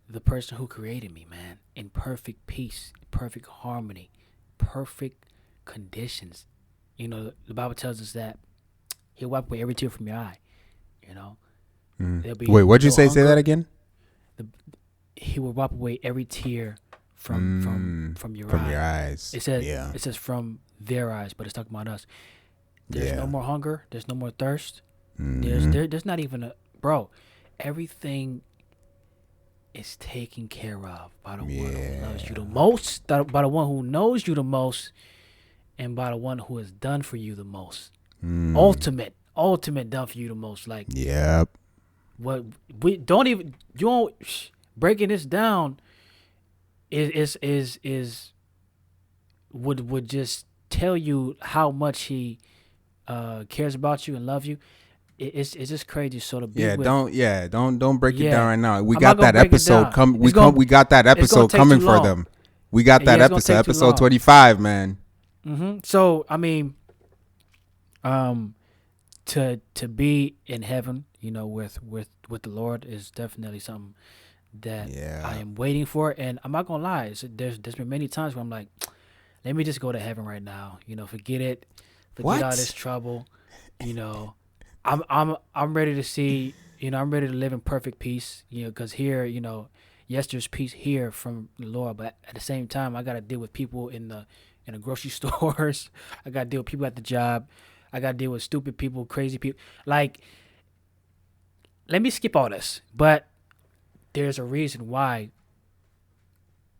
the person who created me, man, in perfect peace, perfect harmony, perfect conditions. You know, the Bible tells us that He'll wipe away every tear from your eye. You know. Wait, what'd you say? Hunger. Say that again. He will wipe away every tear from your eyes. It says from their eyes, but it's talking about us. There's no more hunger. There's no more thirst. There's not even everything is taken care of by the one who loves you the most, by the one who knows you the most, and by the one who has done for you the most. Ultimate done for you the most. Like, what we don't even, you don't, breaking this down is would just tell you how much he cares about you and love you. It's just crazy. So to be don't break it down right now. We got that episode we got that episode coming for them. We got that episode 25, man. So I mean, to be in heaven, you know, with the Lord is definitely something that I am waiting for. And I'm not gonna lie, there's been many times where I'm like, let me just go to heaven right now. You know, forget all this trouble. You know, I'm ready to see. You know, I'm ready to live in perfect peace. You know, because here, you know, yes, there's peace here from the Lord, but at the same time, I gotta deal with people in the grocery stores. I gotta deal with people at the job. I gotta deal with stupid people, crazy people. Like, let me skip all this, but there's a reason why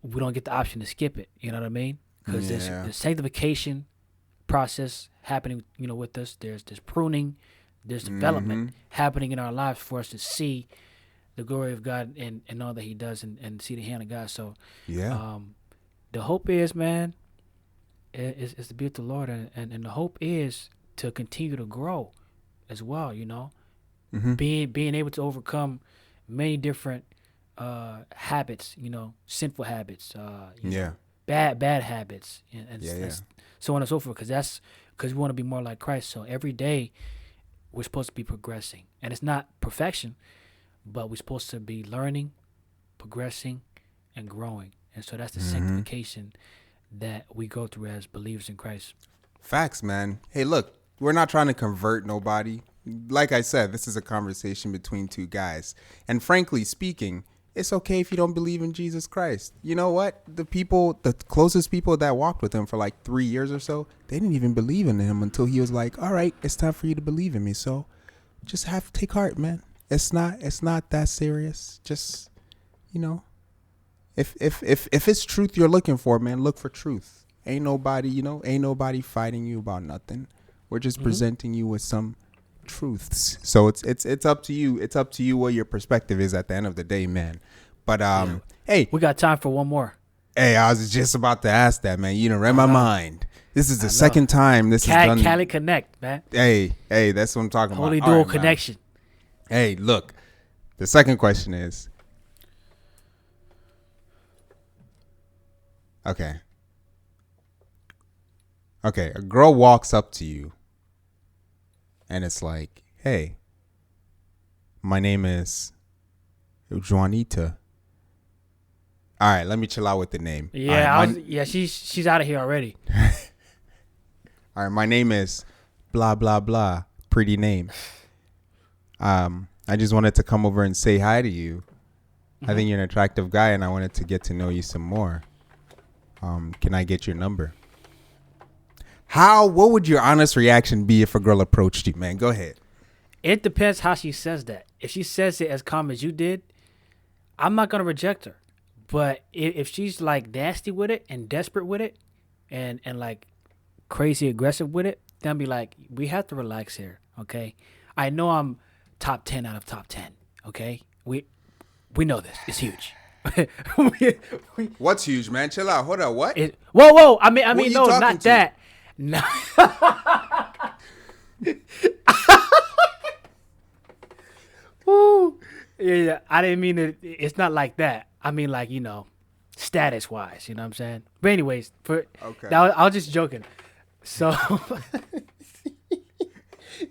we don't get the option to skip it. You know what I mean? Because there's the sanctification process happening, you know, with us. There's pruning, there's development happening in our lives for us to see the glory of God and all that He does and see the hand of God. So, the hope is, man, is to be with the Lord, and the hope is to continue to grow as well. You know, being able to overcome many different habits, you know, sinful habits, bad habits, and so on and so forth. Because we want to be more like Christ. So every day we're supposed to be progressing, and it's not perfection, but we're supposed to be learning, progressing, and growing. And so that's the sanctification that we go through as believers in Christ. Facts, man. Hey, look, we're not trying to convert nobody. Like I said, this is a conversation between two guys. And frankly speaking, it's okay if you don't believe in Jesus Christ. You know what? The closest people that walked with him for like 3 years or so, they didn't even believe in him until he was like, all right, it's time for you to believe in me. So just have to take heart, man. It's not that serious. Just, you know, if it's truth you're looking for, man, look for truth. Ain't nobody fighting you about nothing. We're just presenting you with some truths. So it's up to you. It's up to you what your perspective is at the end of the day, man. But hey, we got time for one more. Hey, I was just about to ask that, man. You done read my mind. This is the second time this is done. Cali Connect, man. Hey, that's what I'm talking about. Holy dual connection. Man. Hey, look. The second question is, okay, a girl walks up to you and it's like, hey, my name is Juanita. All right, let me chill out with the name. Yeah, she's out of here already. All right, my name is blah, blah, blah. Pretty name. I just wanted to come over and say hi to you. I think you're an attractive guy and I wanted to get to know you some more. Can I get your number? What would your honest reaction be if a girl approached you, man? Go ahead. It depends how she says that. If she says it as calm as you did, I'm not going to reject her. But if she's like nasty with it and desperate with it and like crazy aggressive with it, then I'll be like, we have to relax here, okay? I know I'm top 10 out of top 10, okay? We know this. It's huge. What's huge, man? Chill out. Hold on. What? Whoa. I mean, no, not that. No. Woo. Yeah, I didn't mean it. It's not like that. I mean, like, status wise. You know what I'm saying? But anyways, Okay. I was just joking. So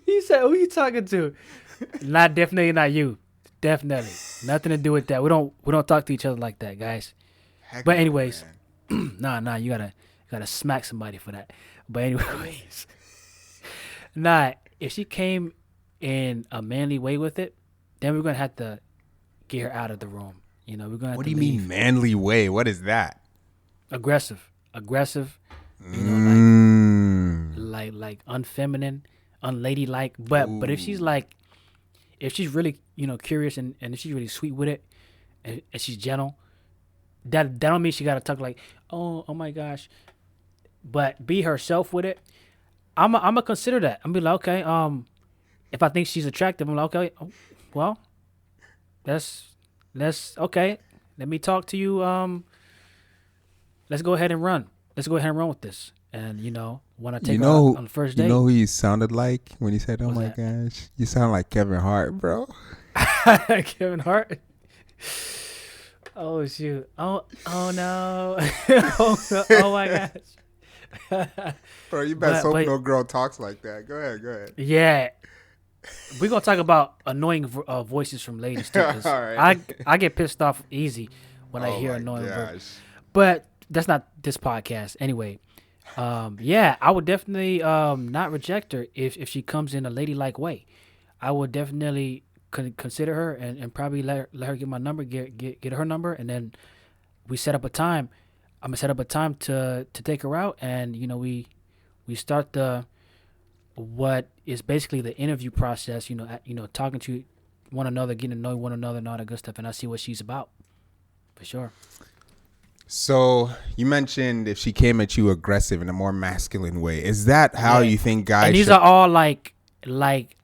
he said, "Who you talking to?" Definitely not you. Definitely nothing to do with that. We don't talk to each other like that, guys. Heck But no, anyways, man. nah, you gotta smack somebody for that. But anyways, nah, if she came in a manly way with it, then we're gonna have to get her out of the room. We're gonna have What to do you leave. mean manly way? What is that? Aggressive. Mm. Like unfeminine, unladylike. But if she's really curious and if she's really sweet with it and she's gentle, that don't mean she gotta talk like, oh my gosh, but be herself with it. I'm gonna consider that. I'm be like, okay, if I think she's attractive, I'm like, okay, well, that's okay. Let me talk to you. Let's go ahead and run. Let's go ahead and run with this. And when I take her out on the first date, you know who you sounded like when you said, "Oh my gosh," you sound like Kevin Hart, bro. Kevin Hart. Oh shoot! Oh no! Oh my gosh! Bro, you best hope no girl talks like that. Go ahead. Yeah, we're gonna talk about annoying voices from ladies too. Cause All right. I get pissed off easy when I hear annoying voices. But that's not this podcast anyway. Yeah, I would definitely not reject her if she comes in a ladylike way. I would definitely consider her and probably let her get my number, get her number, and then we set up a time. I'm gonna set up a time to take her out, and we start what is basically the interview process. Talking to one another, getting to know one another, and all that good stuff, and I see what she's about, for sure. So you mentioned if she came at you aggressive in a more masculine way, is that how you think guys? And these are all like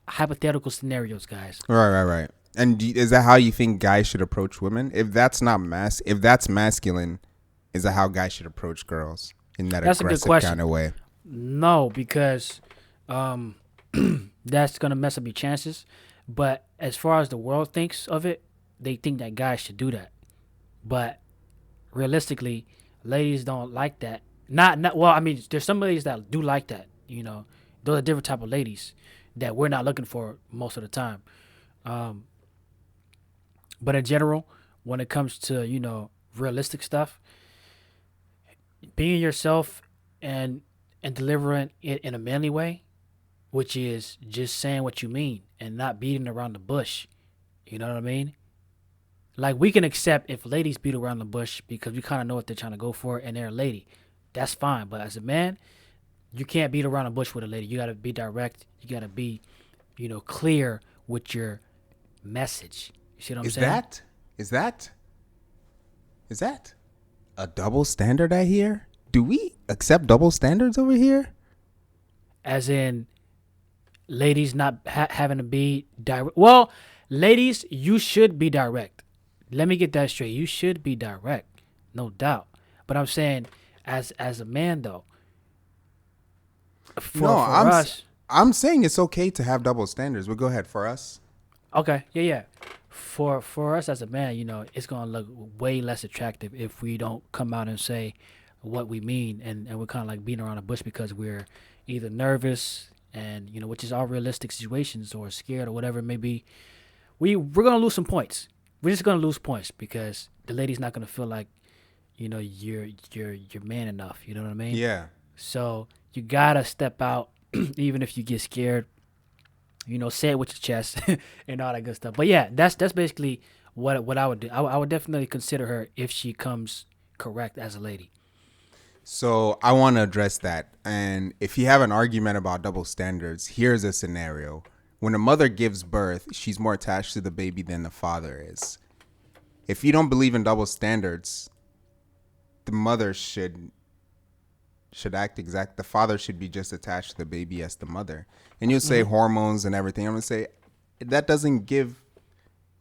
hypothetical scenarios, guys. Right. And is that how you think guys should approach women? If that's not if that's masculine, is that how guys should approach girls in that aggressive kind of way? No, because that's gonna mess up your chances. But as far as the world thinks of it, they think that guys should do that. But realistically, ladies don't like that. Not well. I mean, there's some ladies that do like that. Those are different type of ladies that we're not looking for most of the time. But in general, when it comes to realistic stuff, being yourself and delivering it in a manly way, which is just saying what you mean and not beating around the bush. You know what I mean? Like, we can accept if ladies beat around the bush because we kind of know what they're trying to go for and they're a lady. That's fine. But as a man, you can't beat around the bush with a lady. You got to be direct. You got to be, clear with your message. You see what I'm saying? Is that a double standard I hear? Do we accept double standards over here? As in, ladies not having to be direct. Well, ladies, you should be direct. Let me get that straight. You should be direct, no doubt. But I'm saying, as a man though, for us, I'm saying it's okay to have double standards. But go ahead for us. Okay, yeah. For us as a man, it's gonna look way less attractive if we don't come out and say what we mean, and we're kind of like beating around the bush because we're either nervous and which is all realistic situations, or scared or whatever it may be. We're gonna lose some points. We're just gonna lose points because the lady's not gonna feel like, you're man enough. You know what I mean? Yeah. So you gotta step out, even if you get scared. Say it with your chest and all that good stuff. But yeah, that's basically what I would do. I would definitely consider her if she comes correct as a lady. So I want to address that. And if you have an argument about double standards, here's a scenario. When a mother gives birth, she's more attached to the baby than the father is. If you don't believe in double standards, the mother should act the father should be just attached to the baby as the mother. And you'll say hormones and everything. I'm going to say that doesn't give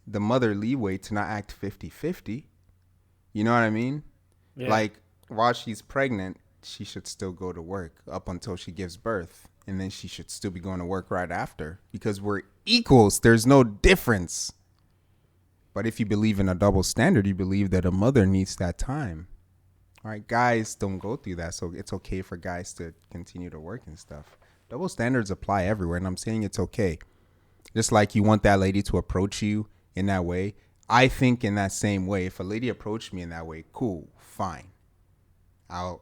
the mother leeway to not act 50-50. You know what I mean? Yeah. Like, while she's pregnant, she should still go to work up until she gives birth. And then she should still be going to work right after. Because we're equals. There's no difference. But if you believe in a double standard, you believe that a mother needs that time. All right, guys don't go through that. So it's okay for guys to continue to work and stuff. Double standards apply everywhere. And I'm saying it's okay. Just like you want that lady to approach you in that way. I think in that same way, if a lady approached me in that way, cool, fine. I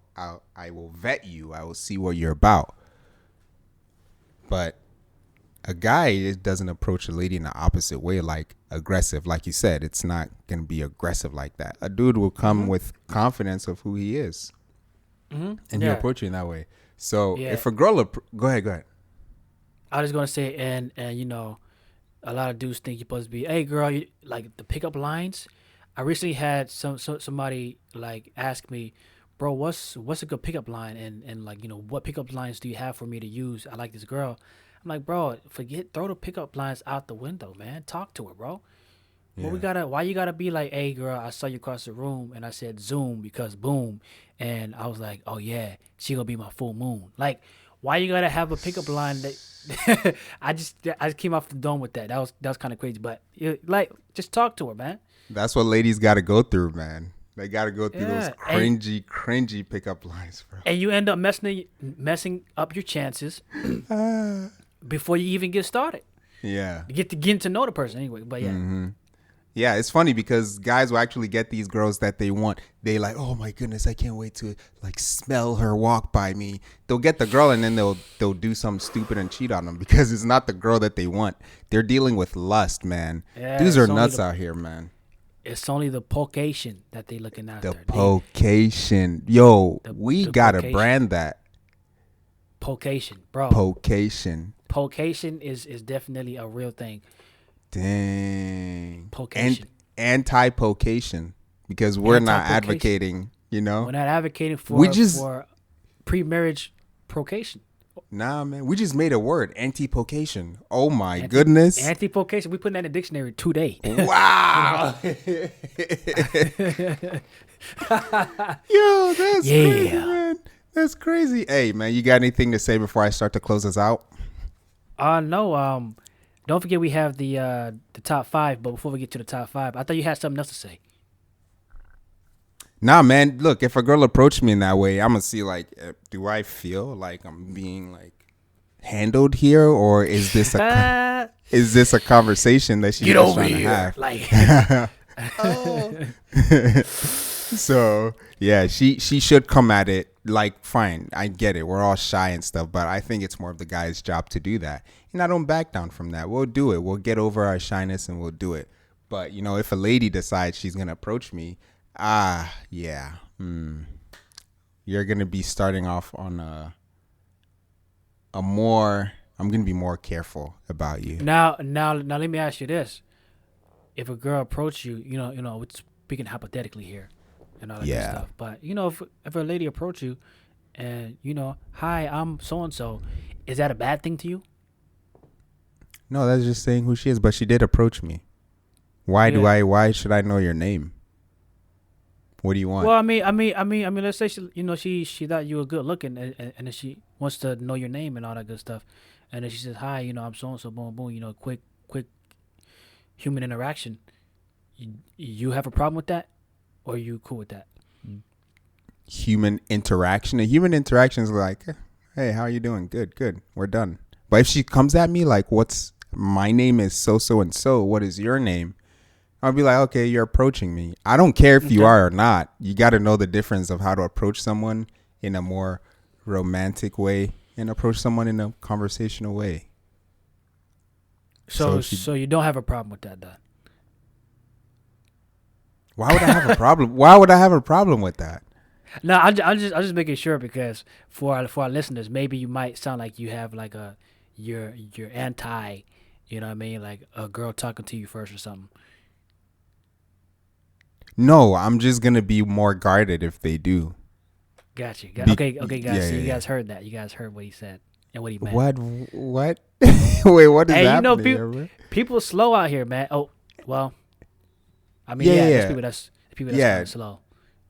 will vet you. I will see what you're about. But a guy doesn't approach a lady in the opposite way, like aggressive. Like you said, it's not going to be aggressive like that. A dude will come with confidence of who he is. And he'll approach you in that way. So if a girl, go ahead. I was going to say, and you know, a lot of dudes think you're supposed to be, hey, girl, like the pickup lines. I recently had somebody like ask me, bro, what's a good pickup line? And like, you know, what pickup lines do you have for me to use? I like this girl. I'm like, bro, throw the pickup lines out the window, man. Talk to her, bro. Yeah. Well, why you gotta be like, hey, girl, I saw you across the room and I said Zoom because boom. And I was like, oh, yeah, she gonna be my full moon. Like, why you gotta have a pickup line that I just came off the dome with that. That was kind of crazy. But like, just talk to her, man. That's what ladies got to go through, man. They got to go through those cringy pickup lines, bro. And you end up messing up your chances before you even get started. Yeah. You get to know the person anyway. But yeah. Mm-hmm. Yeah, it's funny because guys will actually get these girls that they want. They like, oh my goodness, I can't wait to like smell her walk by me. They'll get the girl and then they'll do something stupid and cheat on them because it's not the girl that they want. They're dealing with lust, man. Yeah, dudes are nuts out here, man. It's only the pocation that they looking after. The pocation. Yo, we got to brand that. Pocation, bro. Pocation. Pocation is definitely a real thing. Dang. Pocation. Anti-pocation because we're not advocating, you know? We're not advocating for pre-marriage procation. Nah, man. We just made a word, anti-pocation. Oh, my goodness. Anti-pocation. We put that in the dictionary today. Wow. Yo, that's crazy, man. That's crazy. Hey, man, you got anything to say before I start to close us out? No. Don't forget we have the top 5, but before we get to the top 5, I thought you had something else to say. Nah, man, look, if a girl approached me in that way, I'm going to see, like, do I feel like I'm being, like, handled here? Or is this a conversation that she's just trying to have? Like, So, yeah, she should come at it, like, fine, I get it. We're all shy and stuff, but I think it's more of the guy's job to do that. And I don't back down from that. We'll do it. We'll get over our shyness and we'll do it. But, you know, if a lady decides she's going to approach me, yeah. You're going to be starting off on I'm going to be more careful about you. Now let me ask you this. If a girl approach you, you know, we're speaking hypothetically here and all that good stuff. But, you know, if a lady approach you and, you know, hi, I'm so-and-so, is that a bad thing to you? No, that's just saying who she is, but she did approach me. Why should I know your name? What do you want? Well, I mean, let's say she thought you were good looking, and then she wants to know your name and all that good stuff, and then she says, "Hi, you know, I'm so and so, boom, boom, you know, quick human interaction." You have a problem with that, or are you cool with that? Human interaction. A human interaction is like, "Hey, how are you doing? Good. We're done." But if she comes at me like, my name is so and so. What is your name? I'll be like, okay, you're approaching me. I don't care if you are or not. You got to know the difference of how to approach someone in a more romantic way and approach someone in a conversational way. So you don't have a problem with that, then? Why would I have a problem? Why would I have a problem with that? No, I'm just making sure because for our listeners, maybe you might sound like you have like you're anti, you know what I mean, like a girl talking to you first or something. No, I'm just gonna be more guarded if they do. Got you. Okay, guys. Yeah, so you guys heard that. You guys heard what he said and what he meant. What? Wait, what is happening? You know, people slow out here, man. Oh, well, I mean, there's people that's kind of slow.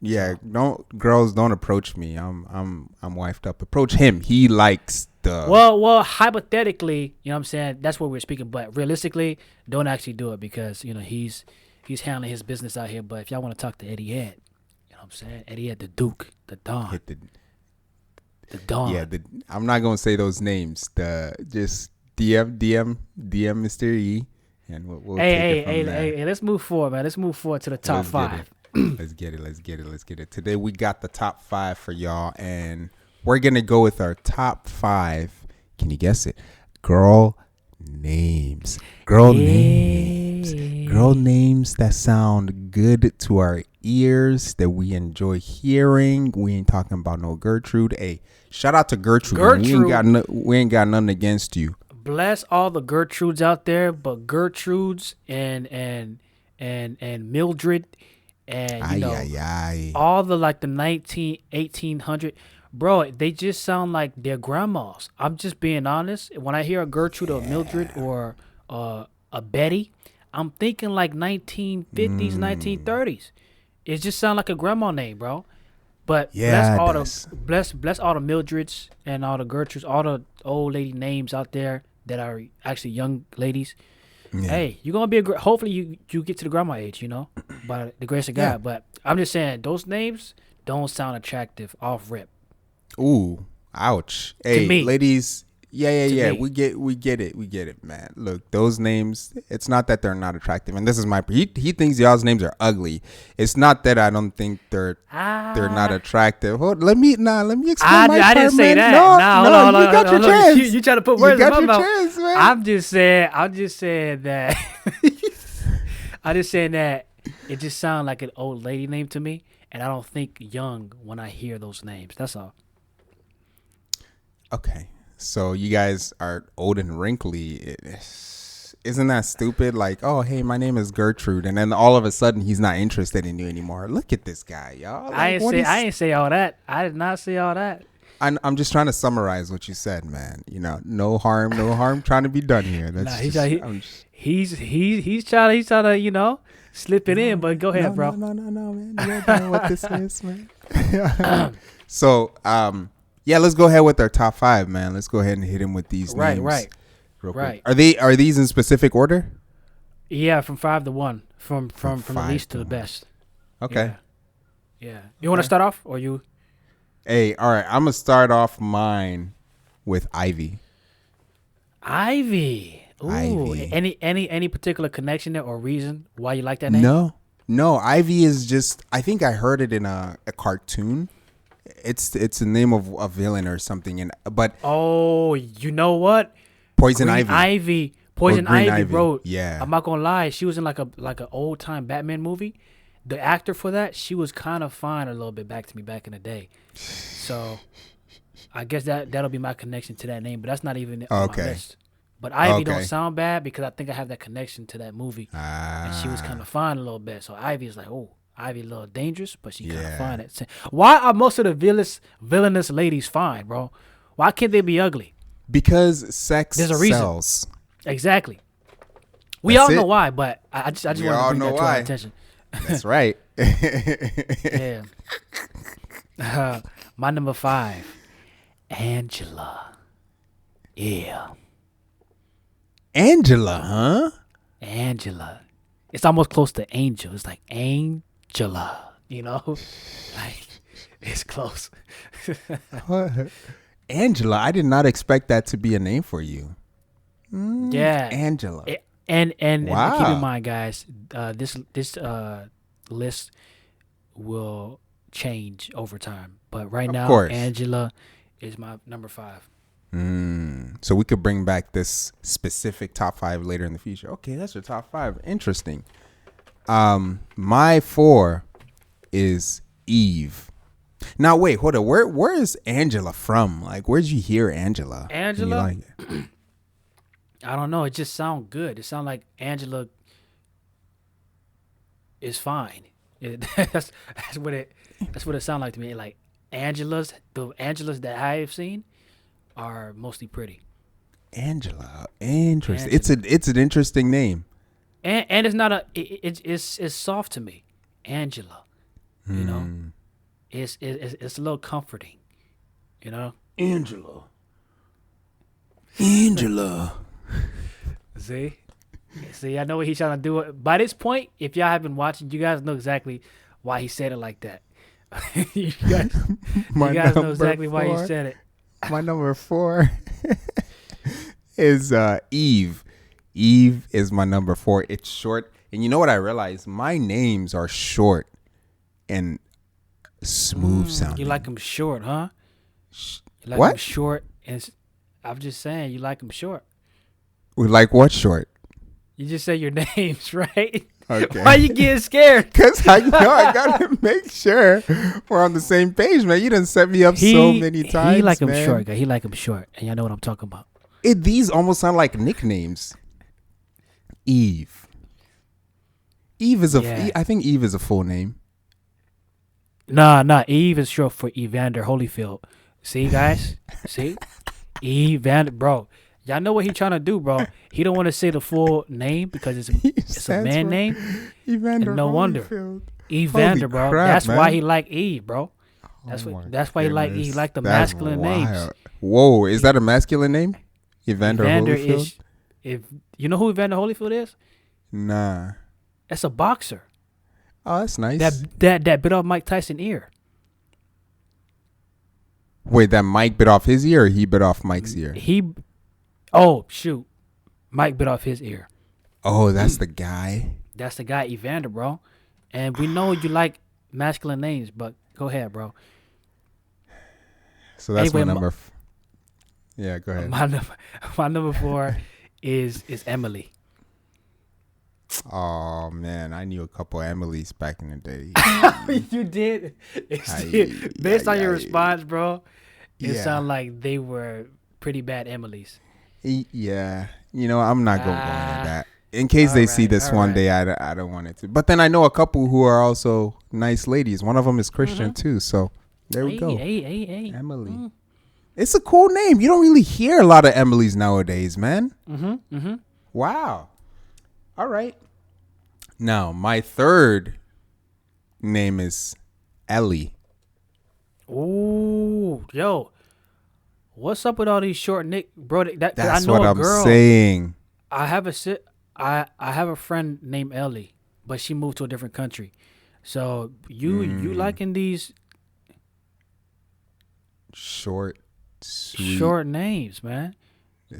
Yeah, don't approach me. I'm wifed up. Approach him. He likes the. Well, hypothetically, you know what I'm saying, that's what we're speaking. But realistically, don't actually do it because he's handling his business out here. But if y'all want to talk to Eddie Ed, you know what I'm saying, Eddie Ed, the Duke, the Don, Hit the Don. Yeah, I'm not gonna say those names. Just DM Mr. E, and we'll take it from there. Hey, let's move forward, man. Let's move forward to the top 5. Let's get it. Today we got the top 5 for y'all, and we're gonna go with our top 5. Can you guess it? Girl names. Girl names that sound good to our ears, that we enjoy hearing. We ain't talking about no Gertrude. Hey, shout out to Gertrude. We ain't got nothing against you. Bless all the Gertrudes out there, but Gertrudes and Mildred and all the like the 1800, bro, they just sound like their grandmas. I'm just being honest. When I hear a Gertrude or Mildred or a Betty, I'm thinking like 1950s, 1930s. It just sounds like a grandma name, bro. But bless all the Mildreds and all the Gertrudes, all the old lady names out there that are actually young ladies. Yeah. Hey, you're gonna be hopefully you get to the grandma age, by the grace of God. Yeah. But I'm just saying those names don't sound attractive off rip. Ooh, ouch. Hey, ladies. Yeah. We get it, man. Look, those names, it's not that they're not attractive. And this is he thinks y'all's names are ugly. It's not that I don't think they're not attractive. Let me explain my part, I didn't say man. that. No, you got your chance. You try to put words in my mouth. Chance, man. I'm just saying that I'm just saying that it just sounds like an old lady name to me, and I don't think young when I hear those names. That's all. Okay. So you guys are old and wrinkly. Isn't that stupid? Like, oh, hey, my name is Gertrude, and then all of a sudden he's not interested in you anymore. Look at this guy, y'all. Like, I ain't say all that. I did not say all that. I'm just trying to summarize what you said, man. No harm trying to be done here. That's he's trying to slip it in, but go ahead, bro. No, man. You don't know what this is, man. So, yeah, let's go ahead with our top 5, man. Let's go ahead and hit him with these names. Right. Are these in specific order? Yeah, from 5 to 1, from the least to the best. Okay. Yeah. You want to start off, or you? Hey, all right. I'm gonna start off mine with Ivy. Ivy. Ooh. Ivy. Any particular connection there or reason why you like that name? No. Ivy is just. I think I heard it in a cartoon. It's the name of a villain or something. But you know what? Poison Ivy. Poison Ivy, bro. Yeah. I'm not gonna lie. She was in like an old time Batman movie. The actor for that, she was kind of fine a little bit back in the day. So I guess that'll be my connection to that name. But that's not even on my list. But Ivy don't sound bad because I think I have that connection to that movie. And she was kind of fine a little bit. So Ivy is like, Ivy a little dangerous, but she kind of fine. Why are most of the villainous ladies fine, bro? Why can't they be ugly? Because sex There's a reason. sells. Exactly. We all know why, but I just want to bring that to our attention. That's right. Yeah. My number 5, Angela. Yeah. Angela, huh? Angela. It's almost close to angel. It's like Angela, like it's close. Angela, I did not expect that to be a name for you. Yeah, Angela. And keep in mind, guys, this list will change over time. But right now, Angela is my number 5. So we could bring back this specific top 5 later in the future. Okay, that's your top 5. Interesting. My 4 is Eve. Now wait, hold on. Where is Angela from? Like, where'd you hear Angela? Angela? I don't know. It just sounds good. It sounds like Angela is fine. That's what it sounds like to me. Like the Angelas that I have seen are mostly pretty. Angela, interesting. Angela. It's an interesting name. And it's not it's soft to me. Angela. You know, it's a little comforting. You know, Angela. Angela. see, I know what he's trying to do. By this point, if y'all have been watching, you guys know exactly why he said it like that. you guys know exactly why he said it. My number 4 is Eve. Eve is my number 4. It's short. And you know what I realized? My names are short and smooth sounding. You like them short, huh? You like what? them short. And I'm just saying, you like them short. We like what short? You just say your names, right? Okay. Why you getting scared? Because I know I gotta make sure we're on the same page, man. You done set me up so many times. He like him man. short, guy. He like him short, and y'all know what I'm talking about. These almost sound like nicknames. Eve. Eve is I think Eve is a full name. Nah. Eve is short for Evander Holyfield. See, guys? See? Evander, bro. Y'all know what he trying to do, bro. He don't want to say the full name because it's a man name. Evander and no Holyfield. Wonder. Evander, bro. Crap, that's man. Why he like Eve, bro. That's why he like the masculine names. Whoa, is that a masculine name? Evander Holyfield? If you know who Evander Holyfield is? Nah. That's a boxer. Oh, that's nice. That bit off Mike Tyson's ear. Wait, that Mike bit off his ear or he bit off Mike's ear? Oh, shoot. Mike bit off his ear. Oh, that's the guy? That's the guy, Evander, bro. And we know you like masculine names, but go ahead, bro. So that's my number. Yeah, go ahead. My number 4 is Emily. Oh, man. I knew a couple Emilys back in the day. You did? Based on your response, bro, it sounded like they were pretty bad Emilys. Yeah. You know, I'm not going to go into that. In case they see this one day, I don't want it to. But then I know a couple who are also nice ladies. One of them is Christian, too. So there we go. Hey. Emily. It's a cool name. You don't really hear a lot of Emilys nowadays, man. Wow. All right. Now, my third name is Ellie. Ooh, yo. What's up with all these short nick, bro? That's I know what a I'm girl. saying. I have a friend named Ellie, but she moved to a different country. So you liking these short, sweet, short names, man?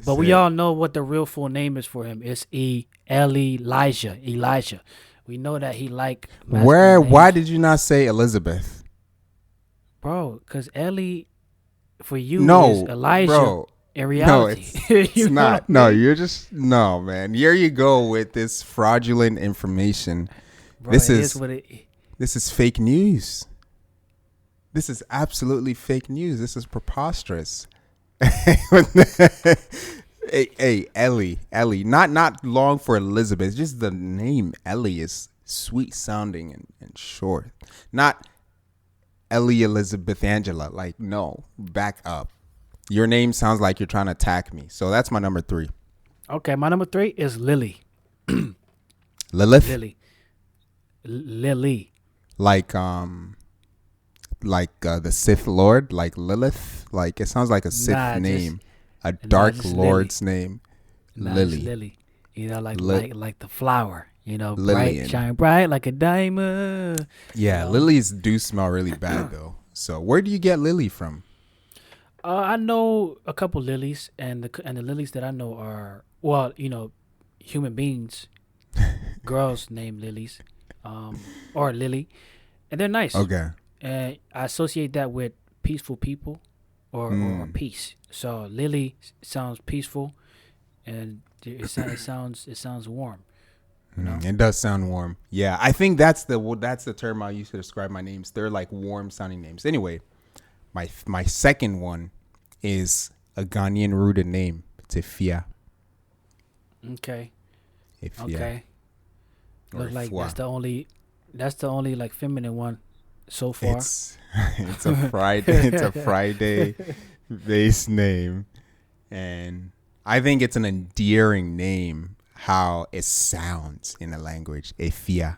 But we all know what the real full name is for him. It's Elijah. We know that he like. Why did you not say Elizabeth? Bro, because Ellie for you is Elijah. Bro. In reality, no, it's not. No, you're just man. Here you go with this fraudulent information. Bro, this is fake news. This is absolutely fake news. This is preposterous. hey, Ellie, not long for Elizabeth. Just the name Ellie is sweet sounding and short. Not Ellie Elizabeth Angela. Like, no, back up. Your name sounds like you're trying to attack me. So that's my number 3. Okay, my number 3 is Lily. Lilith? Lily. Like the Sith Lord, like Lilith. Like it sounds like a Sith name, a Dark Lord's name. Lily. Lily. You know, like the flower. You know, Lillian. bright, shine bright like a diamond. Yeah, lilies do smell really bad though. So where do you get Lily from? I know a couple lilies, and the lilies that I know are human beings, girls named lilies, or Lily, and they're nice. Okay. And I associate that with peaceful people, or peace. So Lily sounds peaceful, and it sounds warm. You know? It does sound warm. Yeah, I think that's the term I use to describe my names. They're like warm sounding names. Anyway. My second one is a Ghanaian rooted name. It's Ifia. Okay. Ifia. Okay. Look like that's the only like feminine one so far. It's a Friday based name, and I think it's an endearing name. How it sounds in the language, Ifia.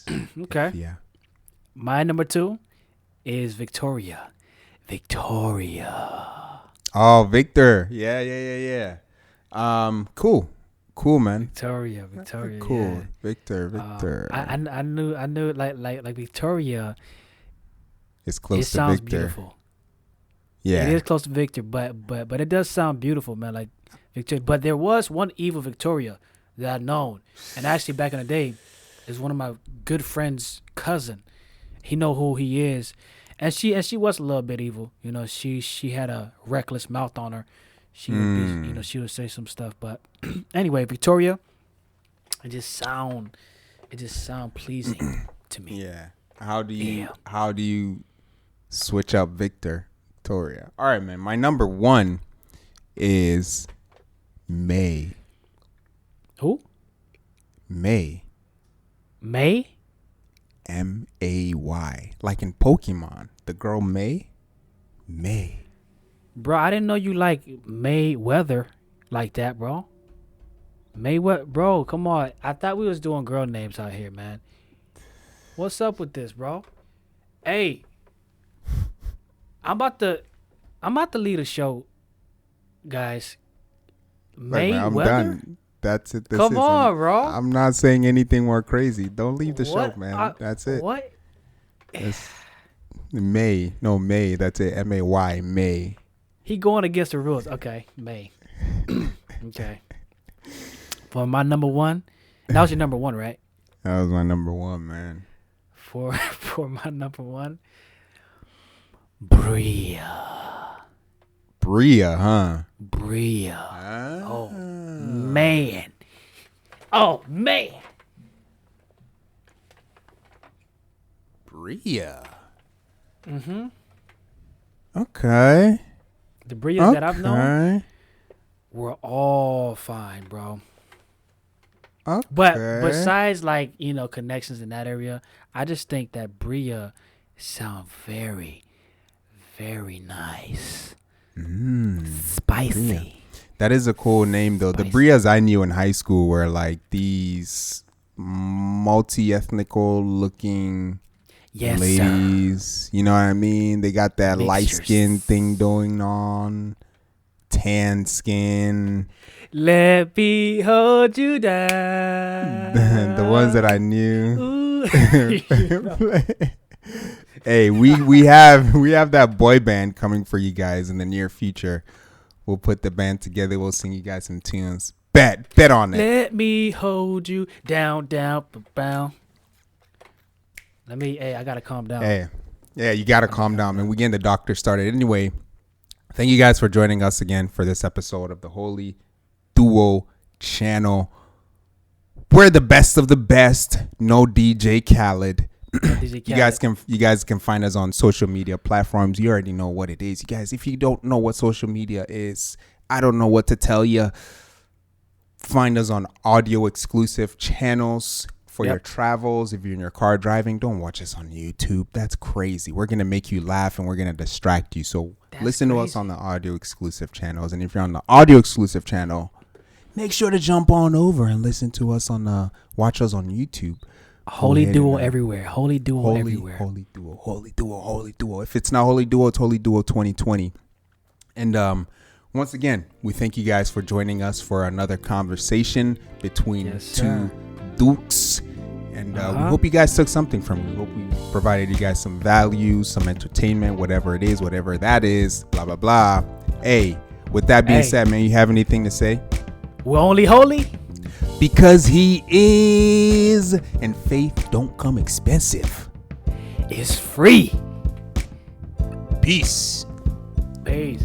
Okay. Ifia. My number 2 is Victoria. Victoria. Oh, Victor. Yeah. Cool, man. Victoria. Cool, Yeah. Victor. I knew like Victoria. It's close It to sounds Victor. beautiful. Yeah. It is close to Victor, but it does sound beautiful, man. Like Victoria. But there was one evil Victoria that I've known, and actually back in the day, is one of my good friend's cousin. He know who he is, and she was a little bit evil. You know, she had a reckless mouth on her. She would be, she would say some stuff. But anyway, Victoria, it just sound pleasing to me. Yeah. How do you switch up Victoria? All right, man. My number 1 is May. Who? May. May? May. Like in Pokemon. The girl May. Bro, I didn't know you like Mayweather like that, bro. Mayweather, bro, come on. I thought we was doing girl names out here, man. What's up with this, bro? Hey, I'm about to lead a show, guys. Mayweather. I'm done. That's it. Come on, bro. I'm not saying anything more crazy. Don't leave the show, man. That's it. What? That's May. No, May. That's it. May. May. He going against the rules. Okay, May. Okay. For my number 1, that was your number 1, right? That was my number 1, man. For my number 1, Bria, huh? Bria. Ah. Oh man. Bria. Okay. The Brias that I've known were all fine, bro. Okay. But besides like, connections in that area, I just think that Bria sound very, very nice. Spicy. Bria. That is a cool name though. The Brias I knew in high school were like these multi-ethnical looking ladies. Sir. You know what I mean? They got that light skin thing going on. Tan skin. Let me hold you down. The ones that I knew. Hey, we have that boy band coming for you guys in the near future. We'll put the band together. We'll sing you guys some tunes. Bet on it. Let me hold you down. I gotta calm down. Hey, yeah, you gotta calm down, man. We getting the doctor started anyway. Thank you guys for joining us again for this episode of the Holy Duo channel. We're the best of the best. No DJ Khaled. You guys can find us on social media platforms. You already know what it is. You guys, if you don't know what social media is, I don't know what to tell you. Find us on audio exclusive channels for your travels. If you're in your car driving, don't watch us on YouTube. That's crazy. We're going to make you laugh and we're going to distract you. So listen to us on the audio exclusive channels. And if you're on the audio exclusive channel, make sure to jump on over and listen to us watch us on YouTube. Holy Duo everywhere. Holy Duo everywhere. Holy Duo. If it's not Holy Duo, it's Holy Duo 2020. And once again, we thank you guys for joining us for another conversation between two Dukes. And we hope you guys took something from it. We hope we provided you guys some value, some entertainment, whatever it is, whatever that is, blah, blah, blah. Hey, with that being said, man, you have anything to say? We're only holy because he is, and faith don't come expensive. It's free. Peace. Peace.